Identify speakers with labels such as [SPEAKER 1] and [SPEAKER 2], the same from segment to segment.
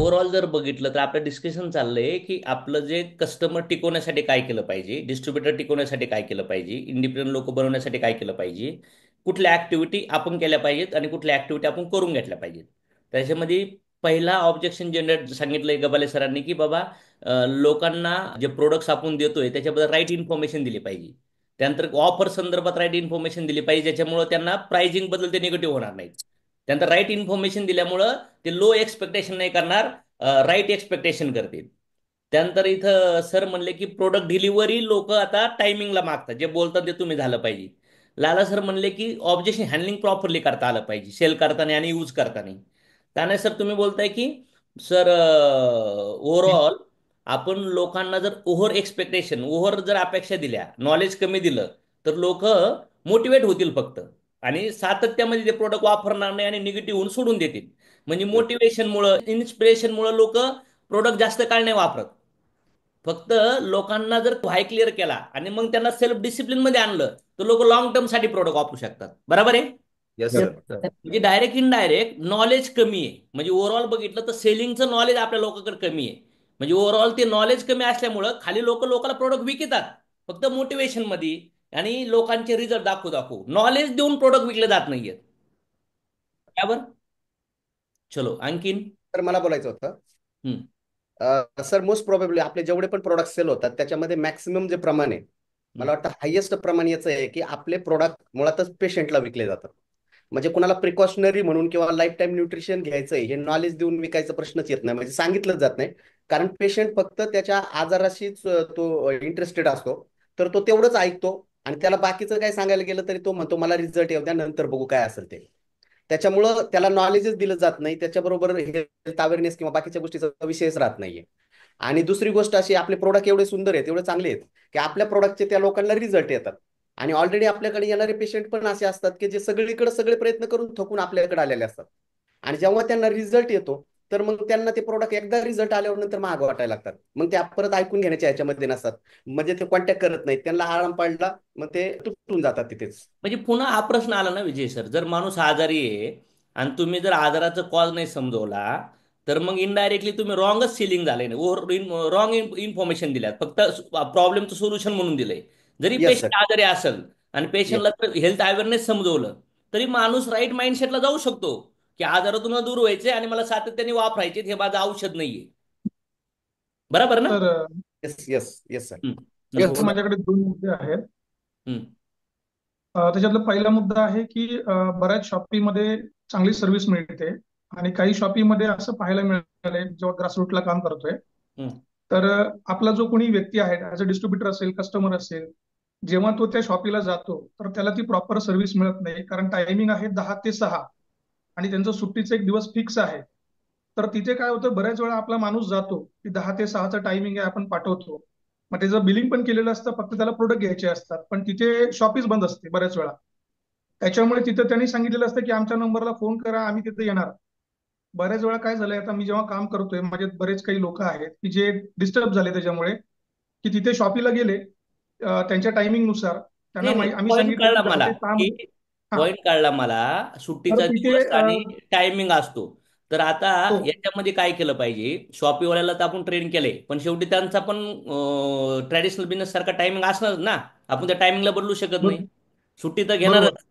[SPEAKER 1] Overall जर बघितलं तर आपलं डिस्कशन चाललंय की आपलं जे कस्टमर टिकवण्यासाठी काय केलं पाहिजे, डिस्ट्रीब्युटर टिकवण्यासाठी काय केलं पाहिजे, इंडिपेंडंट लोक बनवण्यासाठी काय केलं पाहिजे, कुठल्या ऍक्टिव्हिटी आपण केल्या पाहिजेत आणि कुठल्या ऍक्टिव्हिटी आपण करून घेतल्या पाहिजेत. त्याच्यामध्ये पहिला ऑब्जेक्शन जनरेट सांगितलंय गबाले सरांनी की बाबा लोकांना जे प्रोडक्ट्स आपण देतोय त्याच्याबद्दल राईट इन्फॉर्मेशन दिली पाहिजे. त्यानंतर ऑफर संदर्भात राईट इन्फॉर्मेशन दिली पाहिजे, ज्याच्यामुळे त्यांना प्राइसिंग बद्दल ते निगेटिव्ह होणार नाहीत. त्यानंतर राईट इन्फॉर्मेशन दिल्यामुळं ते लो एक्सपेक्टेशन नाही करणार, राईट एक्सपेक्टेशन करतील. त्यानंतर इथं सर म्हणले की प्रोडक्ट डिलिव्हरी लोक आता टायमिंगला मागतात, जे बोलतात ते तुम्ही झालं पाहिजे. लाला सर म्हणले की ऑब्जेक्शन हँडलिंग प्रॉपरली करता आलं पाहिजे, सेल करताना आणि यूज करताना. त्याने सर तुम्ही बोलताय की सर ओव्हरऑल आपण लोकांना जर ओव्हर जर अपेक्षा दिल्या, नॉलेज कमी दिलं, तर लोक मोटिवेट होतील फक्त, आणि सातत्यामध्ये ते प्रोडक्ट वापरणार नाही आणि निगेटिव्ह होऊन सोडून देतील. म्हणजे मोटिवेशनमुळं इन्स्पिरेशनमुळं लोक प्रोडक्ट जास्त काळ नाही वापरत. फक्त लोकांना जर व्हाय क्लिअर केला आणि मग त्यांना सेल्फ डिसिप्लिन मध्ये आणलं, तर लोक लॉंग टर्म साठी प्रोडक्ट वापरू शकतात. बरोबर आहे.
[SPEAKER 2] Yes
[SPEAKER 3] yes
[SPEAKER 2] sir.
[SPEAKER 3] सर.
[SPEAKER 1] म्हणजे डायरेक्ट इनडायरेक्ट नॉलेज कमी आहे. म्हणजे ओव्हरऑल बघितलं तर सेलिंगचं नॉलेज आपल्या लोकांकडे कमी आहे. म्हणजे ओव्हरऑल ते नॉलेज कमी असल्यामुळं खाली लोकांना प्रोडक्ट विकतात फक्त मोटिवेशन मध्ये, आणि लोकांचे रिझल्ट दाखवू दाखवू. नॉलेज देऊन प्रोडक्ट विकले जात नाहीयेत. बरोबर. चलो आणखीन.
[SPEAKER 2] तर मला बोलायचं होतं,
[SPEAKER 1] हम्म.
[SPEAKER 2] सर मोस्ट प्रोबेबली आपले जेवढे पण प्रोडक्ट सेल होतात त्याच्यामध्ये मॅक्सिमम जे प्रमाण आहे, मला
[SPEAKER 1] हम्म.
[SPEAKER 2] वाटतं हायेस्ट प्रमाण याचं आहे की आपले प्रोडक्ट मुळातच पेशंटला विकले जातात. म्हणजे कुणाला प्रिकॉशनरी म्हणून किंवा लाईफ टाईम न्यूट्रिशन घ्यायचंय हे नॉलेज देऊन विकायचा प्रश्नच येत नाही, म्हणजे सांगितलंच जात नाही. कारण पेशंट फक्त त्याच्या आजाराशीच तो इंटरेस्टेड असतो. तर तो तेवढंच ऐकतो आणि त्याला बाकीचं काय सांगायला गेलं तरी तो म्हणतो मला रिझल्ट येऊ द्या, नंतर बघू काय असेल ते. त्याच्यामुळं त्याला नॉलेजच दिलं जात नाही, त्याच्याबरोबर हेल्थ अवेअरनेस किंवा बाकीच्या गोष्टीचा विषयच राहत नाहीये. आणि दुसरी गोष्ट अशी, आपले प्रोडक्ट एवढे सुंदर आहेत, एवढे चांगले आहेत की आपल्या प्रोडक्टचे त्या लोकांना रिझल्ट येतात. आणि ऑलरेडी आपल्याकडे येणारे पेशंट पण असे असतात की जे सगळीकडे सगळे प्रयत्न करून थकून आपल्याकडे आलेले असतात. आणि जेव्हा त्यांना रिझल्ट येतो, तर मग त्यांना ते प्रोडक्ट एकदा रिझल्ट आल्यावर नंतर महाग वाटायला लागतात. मग ते परत ऐकून घेण्याच्या ह्याच्यामध्ये नसतात. म्हणजे ते कॉन्टॅक्ट करत नाहीत, त्यांना आराम पडला मग ते तुटून जातात तिथेच.
[SPEAKER 1] म्हणजे पुन्हा हा प्रश्न आला ना विजय सर, जर माणूस आजारी आहे आणि तुम्ही जर आजाराचा कॉज नाही समजवला, तर मग इनडायरेक्टली तुम्ही रॉंगच सिलिंग झाले, रॉंग इन्फॉर्मेशन दिल्यात, फक्त प्रॉब्लेमचं सोल्युशन म्हणून दिलंय. जरी
[SPEAKER 2] येस
[SPEAKER 1] पेशंट
[SPEAKER 2] सर.
[SPEAKER 1] आजारी असेल आणि पेशंटला
[SPEAKER 2] येस.
[SPEAKER 1] हेल्थ अवेअरनेस समजवलं, तरी माणूस राईट माइंडसेटला जाऊ शकतो की आजारातून दूर व्हायचे आणि मला सातत्याने वापरायचे, हे माझं औषध नाहीये. बरोबर ना?
[SPEAKER 3] तर
[SPEAKER 2] yes. Yes. Yes sir.
[SPEAKER 1] Hmm.
[SPEAKER 3] Sir
[SPEAKER 2] yes.
[SPEAKER 1] बोला.
[SPEAKER 3] माझ्याकडे दोन मुद्दे आहेत.
[SPEAKER 1] हम्म.
[SPEAKER 3] त्याच्यातला पहिला मुद्दा आहे की बऱ्याच शॉपीमध्ये चांगली सर्व्हिस मिळते आणि काही शॉपीमध्ये असं पाहायला मिळालंय जेव्हा ग्रासरूटला काम करतोय.
[SPEAKER 1] हम्म.
[SPEAKER 3] तर आपला जो कोणी व्यक्ती आहे ऍज अ डिस्ट्रीब्युटर असेल, कस्टमर असेल, जेव्हा तो त्या शॉपीला जातो तर त्याला ती प्रॉपर सर्व्हिस मिळत नाही, कारण टायमिंग आहे 10 ते 6 आणि त्यांचं सुट्टीचा एक दिवस फिक्स आहे. तर तिथे काय होतं, बऱ्याच वेळा आपला माणूस जातो की 10 ते 6चा टायमिंग आहे, आपण पाठवतो. मग त्याचं बिलिंग पण केलेलं असतं, फक्त त्याला प्रोडक्ट घ्यायचे असतात, पण तिथे शॉपीच बंद असते बऱ्याच वेळा. त्याच्यामुळे तिथं त्यांनी सांगितलेलं असतं की आमच्या नंबरला फोन करा, आम्ही तिथे येणार. बऱ्याच वेळा काय झालंय, आता मी जेव्हा काम करतोय माझे बरेच काही लोक आहेत की जे डिस्टर्ब झाले त्याच्यामुळे, की तिथे शॉपीला गेले त्यांच्या टायमिंग नुसार त्यांना
[SPEAKER 1] नाही नाही,
[SPEAKER 3] आम्ही
[SPEAKER 1] पॉईंट
[SPEAKER 3] सांगितलं
[SPEAKER 1] कळला
[SPEAKER 3] की दहा
[SPEAKER 1] मला
[SPEAKER 3] ते सहा
[SPEAKER 1] की,
[SPEAKER 3] मध्ये हा.
[SPEAKER 1] पॉईंट कळला मला.
[SPEAKER 3] तर
[SPEAKER 1] सुट्टीचा
[SPEAKER 3] तिथे
[SPEAKER 1] दिवस आणि टायमिंग असतो. तर आता
[SPEAKER 3] हो.
[SPEAKER 1] याच्यामध्ये काय केलं पाहिजे, शॉपीवाल्याला तर आपण ट्रेन केले, पण शेवटी त्यांचा पण ट्रॅडिशनल बिझनेस सारखा टायमिंग असणार ना. आपण त्या टायमिंगला बदलू शकत नाही.
[SPEAKER 3] बर-
[SPEAKER 1] सुट्टी तर
[SPEAKER 3] बरोबर.
[SPEAKER 1] घेणारच.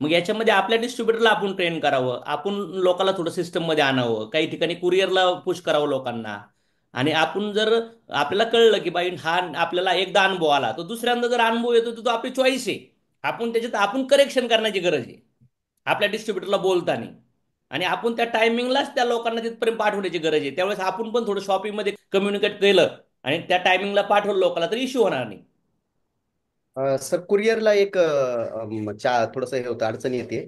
[SPEAKER 1] मग याच्यामध्ये आपल्या डिस्ट्रीब्युटरला आपण ट्रेन करावं, आपण लोकांना थोडं सिस्टम मध्ये आणावं, काही ठिकाणी कुरिअरला पुश करावं लोकांना. आणि आपण जर, आपल्याला कळलं की बाई हा आपल्याला एकदा अनुभव आला, तर दुसऱ्यांदा जर अनुभव येतो तर तो आपली चॉईस आहे. आपण त्याच्यात आपण करेक्शन करण्याची गरज आहे आपल्या डिस्ट्रीब्युटरला बोलताना. आणि आपण त्या टायमिंगलाच त्या लोकांना तिथपर्यंत पाठवण्याची गरज आहे. त्यावेळेस आपण पण थोडं शॉपिंगमध्ये कम्युनिकेट केलं आणि त्या टायमिंगला पाठवलं लोकांना, तर इश्यू होणार नाही.
[SPEAKER 2] सर कुरिअरला एक थोडंसं हे होतं, अडचण येते.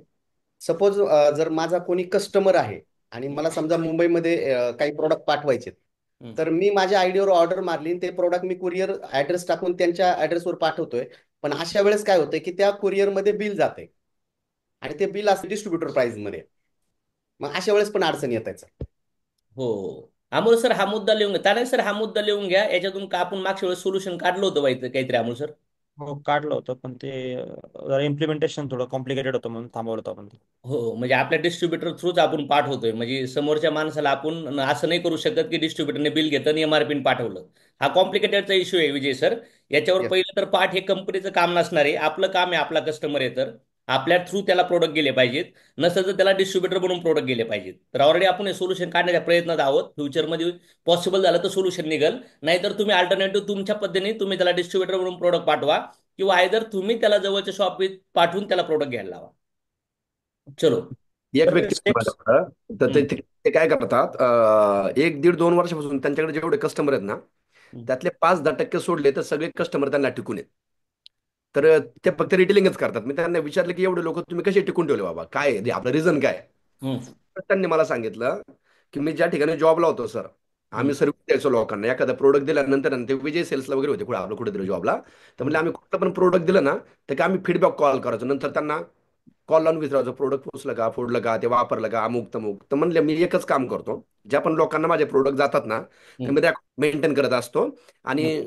[SPEAKER 2] सपोज जर माझा कोणी कस्टमर आहे आणि मला समजा मुंबईमध्ये काही प्रोडक्ट पाठवायचे,
[SPEAKER 1] हम्म.
[SPEAKER 2] तर मी माझ्या आयडीवर ऑर्डर मारली आणि ते प्रोडक्ट मी कुरिअर ऍड्रेस टाकून त्यांच्या ऍड्रेसवर पाठवतोय. पण अशा वेळेस काय होतंय की त्या कुरिअरमध्ये बिल जाते आणि ते बिल असते डिस्ट्रीब्युटर प्राइस मध्ये. मग अशा वेळेस पण अडचण येत आहे.
[SPEAKER 1] हो. अमोल सर हा मुद्दा लिहून घ्या. त्याने सर हा मुद्दा लिहून घ्या. याच्यातून का आपण मागच्या वेळेस सोल्युशन काढलं होतं, व्हायचं काहीतरी, अमोल सर.
[SPEAKER 4] हो काढलं होतं, पण ते जरा इम्प्लिमेंटेशन थोडं कॉम्प्लिकेटेड होतं म्हणून थांबवलं होतं आपण ते.
[SPEAKER 1] हो, म्हणजे आपल्या डिस्ट्रीब्युटर थ्रूच आपण पाठवतोय. म्हणजे समोरच्या माणसाला आपण असं नाही करू शकत की डिस्ट्रीब्युटरने बिल घेतलं आणि एमआरपी पाठवलं. हा कॉम्प्लिकेटेडचा इश्यू आहे विजय सर. याच्यावर
[SPEAKER 2] येस.
[SPEAKER 1] पहिलं तर पाठ हे कंपनीचं काम नसणार आहे. आपलं काम आहे, आपला कस्टमर आहे तर आपल्या थ्रू त्याला प्रोडक्ट गेले पाहिजेत. नसेल तर त्याला डिस्ट्रीब्युटर बनवून प्रोडक्ट गेले पाहिजेत. तर ऑलरेडी आपण हे सोल्युशन काढण्याच्या प्रयत्नात आहोत. फ्युचरमध्ये पॉसिबल झालं तर सोल्युशन निघेल. नाहीतर तुम्ही अल्टरनेटिव्ह तुमच्या पद्धतीने तुम्ही त्याला डिस्ट्रीब्युटर बनवून प्रोडक्ट पाठवा, किंवा आयदर तुम्ही त्याला जवळच्या शॉपीत पाठवून त्याला प्रोडक्ट घ्यायला लावा. चलो.
[SPEAKER 2] एक
[SPEAKER 4] तर ते
[SPEAKER 2] व्यक्ती होती
[SPEAKER 4] स्टेप्स.
[SPEAKER 2] माझ्याकडं. तर ते ते ते काय करतात, 1 दीड 2 वर्षापासून त्यांच्याकडे जेवढे कस्टमर आहेत ना, त्यातले 5-10% सोडले तर सगळे कस्टमर त्यांना टिकून आहेत. तर ते फक्त रिटेलिंगच करतात. मी त्यांना विचारलं की एवढे लोक तुम्ही कसे टिकून ठेवले बाबा, काय आहे? आपलं रिझन काय आहे? तर त्यांनी मला सांगितलं की मी ज्या ठिकाणी जॉबला होतो सर, आम्ही सर्व्हिस द्यायचो लोकांना. एखादा प्रोडक्ट दिल्यानंतर ना, ते विजय सेल्सला वगैरे होते कुठे आपलं कुठेतरी जॉबला. तर म्हणजे आम्ही कुठलं पण प्रोडक्ट दिलं ना, तर की आम्ही फीडबॅक कॉल करायचो. नंतर त्यांना कॉल लावून विचारायचो, प्रोडक्ट पोचलं का, फोडलं का, ते वापरलं का, अमुक तमुक. तर म्हणले मी एकच काम करतो, ज्या पण लोकांना माझे प्रोडक्ट जातात ना, तर मी मेंटेन करत असतो. आणि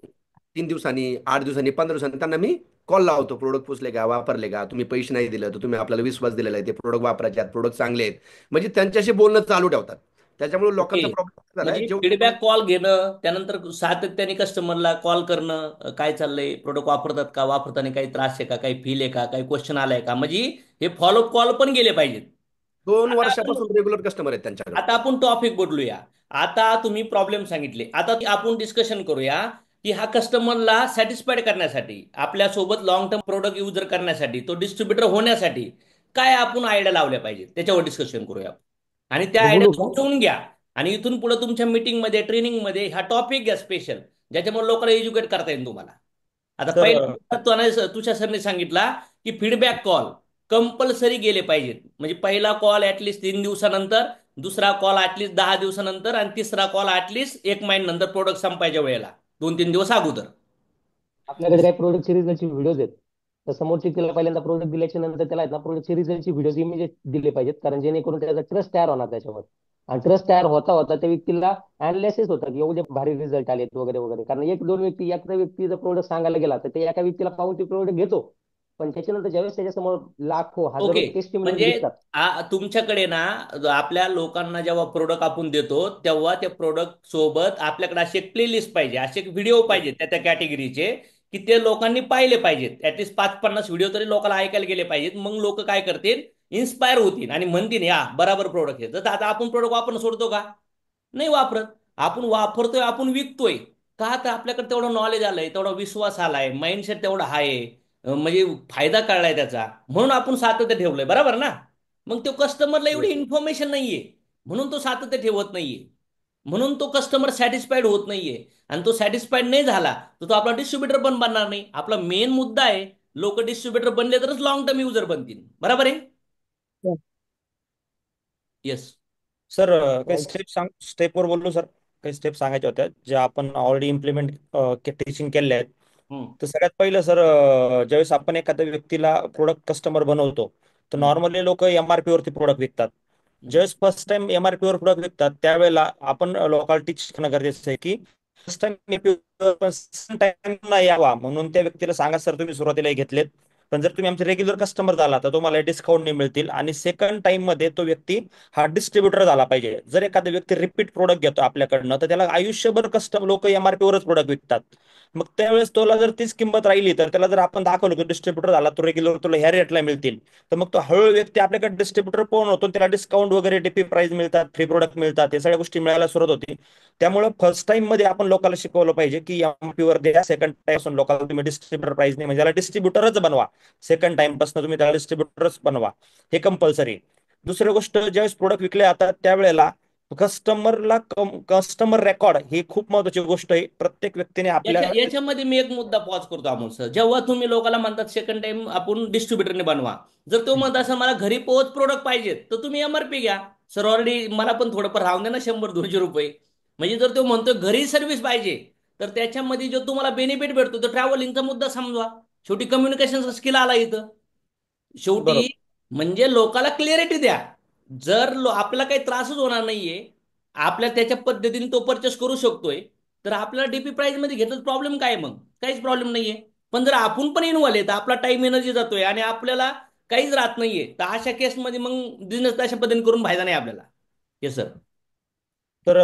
[SPEAKER 2] 3 दिवसांनी, 8 दिवसांनी, 15 दिवसांनी त्यांना मी कॉल लावतो, प्रोडक्ट पोचले का, वापरले का, तुम्ही पैसे नाही दिलं तर तुम्ही आपल्याला विश्वास दिलेला आहे, ते प्रोडक्ट वापरायचे आहेत, प्रोडक्ट चांगले आहेत. म्हणजे त्यांच्याशी बोलणं चालू ठेवतात. त्याच्यामुळे
[SPEAKER 1] ओके.
[SPEAKER 2] लोकांचा प्रॉब्लेम झालाय
[SPEAKER 1] म्हणजे
[SPEAKER 2] जेवढे.
[SPEAKER 1] फीडबॅक कॉल घेणं, त्यानंतर सातत्याने कस्टमरला कॉल करणं, काय चाललंय, प्रोडक्ट वापरतात का, वापरताना काही त्रास आहे का, काही फील आहे का, काही क्वेश्चन आलाय का, म्हणजे हे फॉलोअप कॉल पण गेले पाहिजेत.
[SPEAKER 2] दोन
[SPEAKER 1] आता आपण
[SPEAKER 2] वर्षापासून रेग्युलर कस्टमर आहेत त्यांच्याकडे.
[SPEAKER 1] आता आपण टॉपिक बदलूया. आता तुम्ही प्रॉब्लेम सांगितले, आता आपण डिस्कशन करूया की हा कस्टमरला सॅटिस्फाईड करण्यासाठी, आपल्यासोबत लॉंग टर्म प्रोडक्ट युजर करण्यासाठी, तो डिस्ट्रीब्युटर होण्यासाठी काय आपण आयडिया लावल्या पाहिजेत त्याच्यावर डिस्कशन करूया. आणि त्या
[SPEAKER 5] मी
[SPEAKER 1] आयडिया
[SPEAKER 5] बोलू का?
[SPEAKER 1] तुम्ही ठेवून घ्या. आणि इथून पुढे तुमच्या मीटिंगमध्ये, ट्रेनिंगमध्ये हा टॉपिक घ्या स्पेशल, ज्याच्यामुळे लोकांना एज्युकेट करता येईल तुम्हाला. आता
[SPEAKER 4] सर
[SPEAKER 1] पहिला तुषार सरने सांगितला की फीडबॅक कॉल कंपल्सरी गेले पाहिजेत. म्हणजे पहिला कॉल ऍटलिस्ट 3 दिवसानंतर, दुसरा कॉल ऍटलिस्ट 10 दिवसानंतर, आणि तिसरा कॉल ऍटलिस्ट 1 महिन्यानंतर, प्रोडक्ट संपायच्या वेळेला 2-3 दिवस अगोदर.
[SPEAKER 5] आपल्याकडे काही प्रोडक्टचे रिझल्टचे व्हिडिओज आहेत. तर समोरची त्याला पहिल्यांदा प्रोडक्ट दिल्याच्या नंतर त्याला आहेत ना प्रोडक्टचे रिझल्टचे व्हिडिओज इमेजेस दिले पाहिजेत, कारण जेणेकरून त्याचा ट्रस्ट तयार होणार त्याच्यावर. आणि ट्रस्ट तयार होता होता त्या व्यक्तीला अनालिसिस होतं की एवढे भारी रिझल्ट आलेत वगैरे वगैरे. कारण एक दोन व्यक्ती, एका व्यक्ती जर प्रोडक्ट सांगायला गेला तर ते एका व्यक्तीला पाहून ते प्रोडक्ट घेतो. पण त्याच्यानंतर ज्यावेळेस त्याच्यासमोर लाखो हजारो
[SPEAKER 1] ओके.
[SPEAKER 5] टेस्टिमोनियल
[SPEAKER 1] म्हणजे
[SPEAKER 5] दिसतात.
[SPEAKER 1] तुमच्याकडे ना, आपल्या लोकांना जेव्हा प्रोडक्ट आपण देतो तेव्हा त्या प्रोडक्ट सोबत आपल्याकडे अशी एक प्लेलिस्ट पाहिजे, असे एक व्हिडिओ पाहिजे त्या त्या कॅटेगरीचे, की ते लोकांनी पाहिले पाहिजेत. ऍटलीस्ट 5-50 व्हिडिओ तरी लोकांना ऐकायला गेले पाहिजेत. मग लोक काय करतील, इन्स्पायर होतील आणि म्हणतील या बराबर प्रोडक्ट आहे. तर आता आपण प्रोडक्ट वापरणं सोडतो का? नाही वापरत. आपण वापरतोय, आपण विकतोय. का तर आपल्याकडे तेवढं नॉलेज आलंय, तेवढा विश्वास आलाय, माइंडसेट तेवढा आहे, म्हणजे फायदा कळलाय त्याचा, म्हणून आपण सातत्य ठेवलंय. बरोबर ना? मग तो कस्टमरला एवढी इन्फॉर्मेशन नाहीये, म्हणून तो सातत्य ठेवत नाहीये. म्हणून तो कस्टमर सॅटिस्फाईड होत नाहीये. आणि तो सॅटिस्फाईड नाही झाला तर तो आपला डिस्ट्रीब्युटर पण बनणार नाही. आपला मेन मुद्दा आहे, लोक डिस्ट्रीब्युटर बनले तरच लॉंग टर्म युजर बनतील. बरोबर आहे? येस.
[SPEAKER 4] सर काही स्टेपवर बोललो सर. काही स्टेप सांगायच्या होत्या ज्या आपण ऑलरेडी इम्प्लिमेंट टीचिंग केल्या आहेत. तर सगळ्यात पहिलं सर, ज्यावेळेस आपण एखाद्या व्यक्तीला प्रोडक्ट कस्टमर बनवतो, तर नॉर्मली लोक एमआरपी वरती प्रोडक्ट विकतात. ज्यावेळेस फर्स्ट टाइम एमआरपी वर प्रोडक्ट विकतात त्यावेळेला आपण लोकांना टीच करणं गरजेचं आहे की फर्स्ट टाइम टाइम नाही यावा, म्हणून त्या व्यक्तीला सांगा सर तुम्ही सुरुवातीला हे घेतलेत, पण जर तुम्ही आमचे रेग्युलर कस्टमर झाला तर तुम्हाला डिस्काउंट नाही मिळतील. आणि सेकंड टाइम मध्ये तो व्यक्ती हा डिस्ट्रीब्युटर झाला पाहिजे. जर एखादा व्यक्ती रिपीट प्रोडक्ट घेतो आपल्याकडनं तर त्याला आयुष्यभर कस्टम लोक एमआरपी वरच प्रोडक्ट विकतात. मग त्यावेळेस तुला जर तीच किंमत राहिली तर त्याला जर आपण दाखवलं की डिस्ट्रीब्युटर झाला तो रेग्युलर तुला ह्या रेटला मिळतील, तर मग तो हळूहळू व्यक्ती आपल्याकडे डिस्ट्रीब्युटर पूर्ण होतो, त्याला डिस्काउंट वगैरे, डीपी प्राइस मिळतात, फ्री प्रोडक्ट मिळतात, या सगळ्या गोष्टी मिळायला सुरुवात होती. त्यामुळे फर्स्ट टाइम मध्ये आपण लोकांना शिकवलं पाहिजे की एमआरपी वर द्या. सेकंड टाइम पासून लोकांना तुम्ही डिस्ट्रीब्युटर प्राइस नाही म्हणजे त्याला डिस्ट्रीब्युटरच बनवा. सेकंड टाइम पासून तुम्ही त्याला डिस्ट्रीब्युटरच बनवा, हे कंपल्सरी. दुसरी गोष्ट, ज्यावेळेस प्रोडक्ट विकले जातात त्यावेळेला कस्टमर रेकॉर्ड ही खूप महत्वाची गोष्ट आहे. प्रत्येक व्यक्तीने आपल्या
[SPEAKER 1] याच्यामध्ये मी एक मुद्दा पॉज करतो अमोल सर. जेव्हा तुम्ही लोकांना म्हणतात सेकंड टाइम आपण डिस्ट्रीब्युटरने बनवा, जर तो म्हणत असं मला घरी पोहोच प्रोडक्ट पाहिजे, तर तुम्ही एमआरपी घ्या. सर ऑलरेडी मला पण थोडंफार राहून द्या ना, 100-200 रुपये. म्हणजे जर तो म्हणतो घरी सर्व्हिस पाहिजे, तर त्याच्यामध्ये जो तुम्हाला बेनिफिट भेटतो तो ट्रॅव्हलिंगचा मुद्दा समजा. शेवटी कम्युनिकेशन स्किल आला इथं. शेवटी
[SPEAKER 4] बरोबर.
[SPEAKER 1] म्हणजे लोकाला क्लिअरिटी द्या. जर आपल्याला काही त्रासच होणार नाहीये, आपल्या त्याच्या पद्धतीने तो परचेस करू शकतोय, तर आपल्याला डीपी प्राइस मध्ये घेतलं प्रॉब्लेम काय? मग काहीच प्रॉब्लेम नाहीये. पण जर आपण पण इन्व्हॉल्व आहे तर आपला टाइम एनर्जी जातोय आणि आपल्याला काहीच राहत नाहीये, तर अशा केसमध्ये मग बिझनेस अशा पद्धतीने करून फायदा नाही आपल्याला. Yes sir.
[SPEAKER 4] तर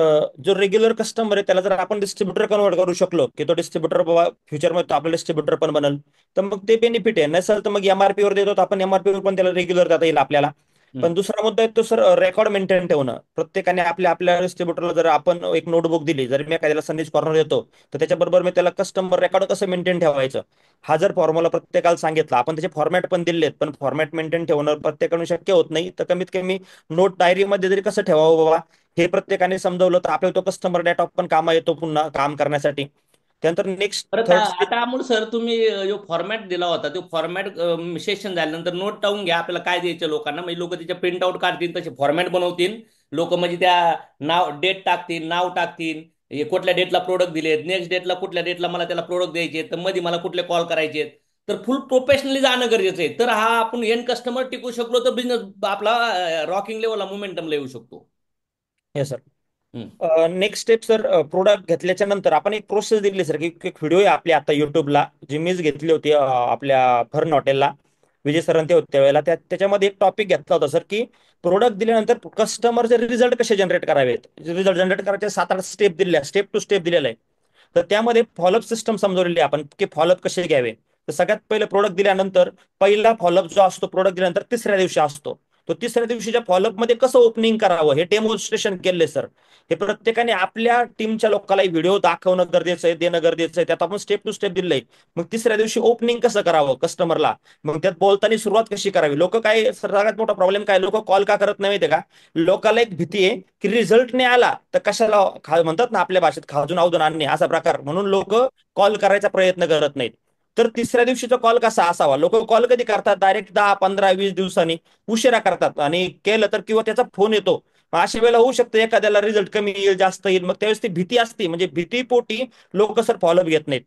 [SPEAKER 4] जो रेग्युलर कस्टमर आहे त्याला जर आपण डिस्ट्रीब्युटर कन्वर्ट करू शकलो की तो डिस्ट्रीब्युटर बाबा फ्युचरमध्ये तो आपला डिस्ट्रीब्युटर पण बनल, तर मग ते बेनिफिट आहे. नसेल तर मग एमआरपी वर देतो तर आपण एमआरपी वर पण त्याला रेग्युलर देता येईल आपल्याला. पण दुसरा मुद्दा आहे तो सर रेकॉर्ड मेंटेन ठेवणं. प्रत्येकाने आपल्या आपल्या डिस्ट्रीब्युटरला जर आपण एक नोटबुक दिली, जर मी एखाद्याला संदेश कॉर्नर देतो तर त्याच्याबरोबर मी त्याला कस्टमर रेकॉर्ड कसं मेंटेन ठेवायचं हा जर फॉर्म्युला प्रत्येकाला सांगितला, आपण त्याचे फॉर्मॅट पण दिलेत पण फॉर्मॅट मेंटेन ठेवणं प्रत्येकाकडून शक्य होत नाही, तर कमीत कमी नोट डायरीमध्ये तरी कसं ठेवावं बाबा हे प्रत्येकाने समजवलं तर आपल्याला तो कस्टमर डेटा पण कामा येतो पुन्हा काम करण्यासाठी. त्यानंतर नेक्स्ट
[SPEAKER 1] परत
[SPEAKER 4] थर्ड स्टेज.
[SPEAKER 1] आता अमोल सर, तुम्ही जो फॉर्मॅट दिला होता तो फॉर्मॅट सेशन झाल्यानंतर नोट टावून घ्या आपल्याला काय द्यायचं लोकांना, म्हणजे लोक त्याच्या प्रिंट आउट काढतील, तसे फॉर्मॅट बनवतील लोक, म्हणजे त्या नाव डेट टाकतील, नाव टाकतील, हे कुठल्या डेटला प्रोडक्ट दिलेत, नेक्स्ट डेटला कुठल्या डेटला मला त्याला प्रोडक्ट द्यायचे, तर मध्ये मला कुठले कॉल करायचे, तर फुल प्रोफेशनली जाणं गरजेचं आहे. तर हा आपण एंड कस्टमर टिकू शकलो तर बिझनेस आपला रॉकिंग लेवलला मोमेंटमला येऊ शकतो.
[SPEAKER 4] हे सर
[SPEAKER 1] हम्म.
[SPEAKER 4] नेक्स्ट स्टेप सर, प्रोडक्ट घेतल्याच्या नंतर आपण एक प्रोसेस दिली सर, की एक व्हिडिओ आहे आपली आता युट्यूबला जी मीच घेतली होती आपल्या फर्न हॉटेलला. विजय सरांते ते होते त्यावेळेला त्याच्यामध्ये एक टॉपिक घेतला होता सर, की प्रोडक्ट दिल्यानंतर कस्टमरचे रिझल्ट कसे जनरेट करावेत. रिझल्ट जनरेट करायचे 7-8 स्टेप दिलेल्या, स्टेप टू स्टेप दिलेला आहे. तर त्यामध्ये फॉलोअप सिस्टम समजवलेली आहे आपण, की फॉलोअप कसे घ्यावे. तर सगळ्यात पहिले प्रोडक्ट दिल्यानंतर पहिला फॉलोअप जो असतो प्रोडक्ट दिल्यानंतर तिसऱ्या दिवशी असतो. तो तिसऱ्या दिवशीच्या फॉलोअप मध्ये कसं ओपनिंग करावं हे डेमॉन्स्ट्रेशन केले सर. हे प्रत्येकाने आपल्या टीमच्या लोकांना व्हिडिओ दाखवणं गरजेचं आहे, देणं गरजेचं आहे. त्यात आपण स्टेप टू स्टेप दिलंय. मग तिसऱ्या दिवशी ओपनिंग कसं करावं कस्टमरला, मग त्यात बोलताना सुरुवात कशी करावी. लोक काय सगळ्यात मोठा प्रॉब्लेम काय, लोक कॉल का करत नाही माहितीये का, लोकांना एक भीती आहे की रिझल्ट नाही आला तर कशाला म्हणतात ना आपल्या भाषेत खाजून आवदून आणणे असा प्रकार, म्हणून लोक कॉल करायचा प्रयत्न करत नाहीत. तर तिसऱ्या दिवशीचा कॉल कसा असावा, लोक कॉल कधी करतात, डायरेक्ट 10-15-20 दिवसांनी उशिरा करतात, आणि केलं तर किंवा त्याचा फोन येतो. मग अशा वेळेला होऊ शकतं एखाद्याला रिझल्ट कमी येईल जास्त येईल, मग त्यावेळेस ती भीती असते, म्हणजे भीतीपोटी लोक सर फॉलोअप घेत नाहीत.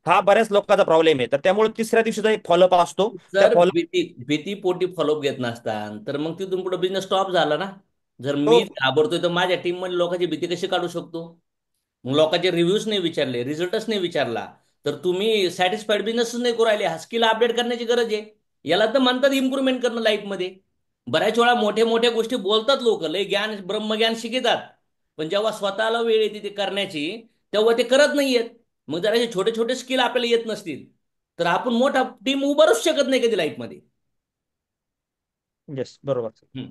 [SPEAKER 4] हा बऱ्याच लोकांचा प्रॉब्लेम आहे. तर त्यामुळे तिसऱ्या दिवशीचा एक फॉलोअप असतो. त्या
[SPEAKER 1] जर
[SPEAKER 4] फॉलोअप
[SPEAKER 1] भीती पोटी फॉलोअप घेत नसतात तर मग तिथून पुढे बिझनेस स्टॉप झाला ना. जर
[SPEAKER 4] हो.
[SPEAKER 1] मी घाबरतोय तर माझ्या टीम मध्ये लोकांची भीती कशी काढू शकतो. मग लोकांचे रिव्ह्यूज नाही विचारले, रिझल्टच नाही विचारला, तर तुम्ही सॅटिस्फाईड बिझनेसच नाही करू राहिले. हा स्किल अपडेट करण्याची गरज आहे. याला तर म्हणतात इम्प्रुव्हमेंट करणं लाईफमध्ये. बऱ्याच वेळा मोठ्या मोठ्या गोष्टी बोलतात लोक, लय ज्ञान ब्रह्मज्ञान शिकतात, पण जेव्हा स्वतःला वेळ येते ते करण्याची तेव्हा ते करत नाहीयेत. मग जर असे छोटे छोटे स्किल आपल्याला येत नसतील तर आपण मोठा टीम उभारूच शकत नाही कधी लाईफमध्ये.
[SPEAKER 4] येस बरोबर.
[SPEAKER 1] हम्म.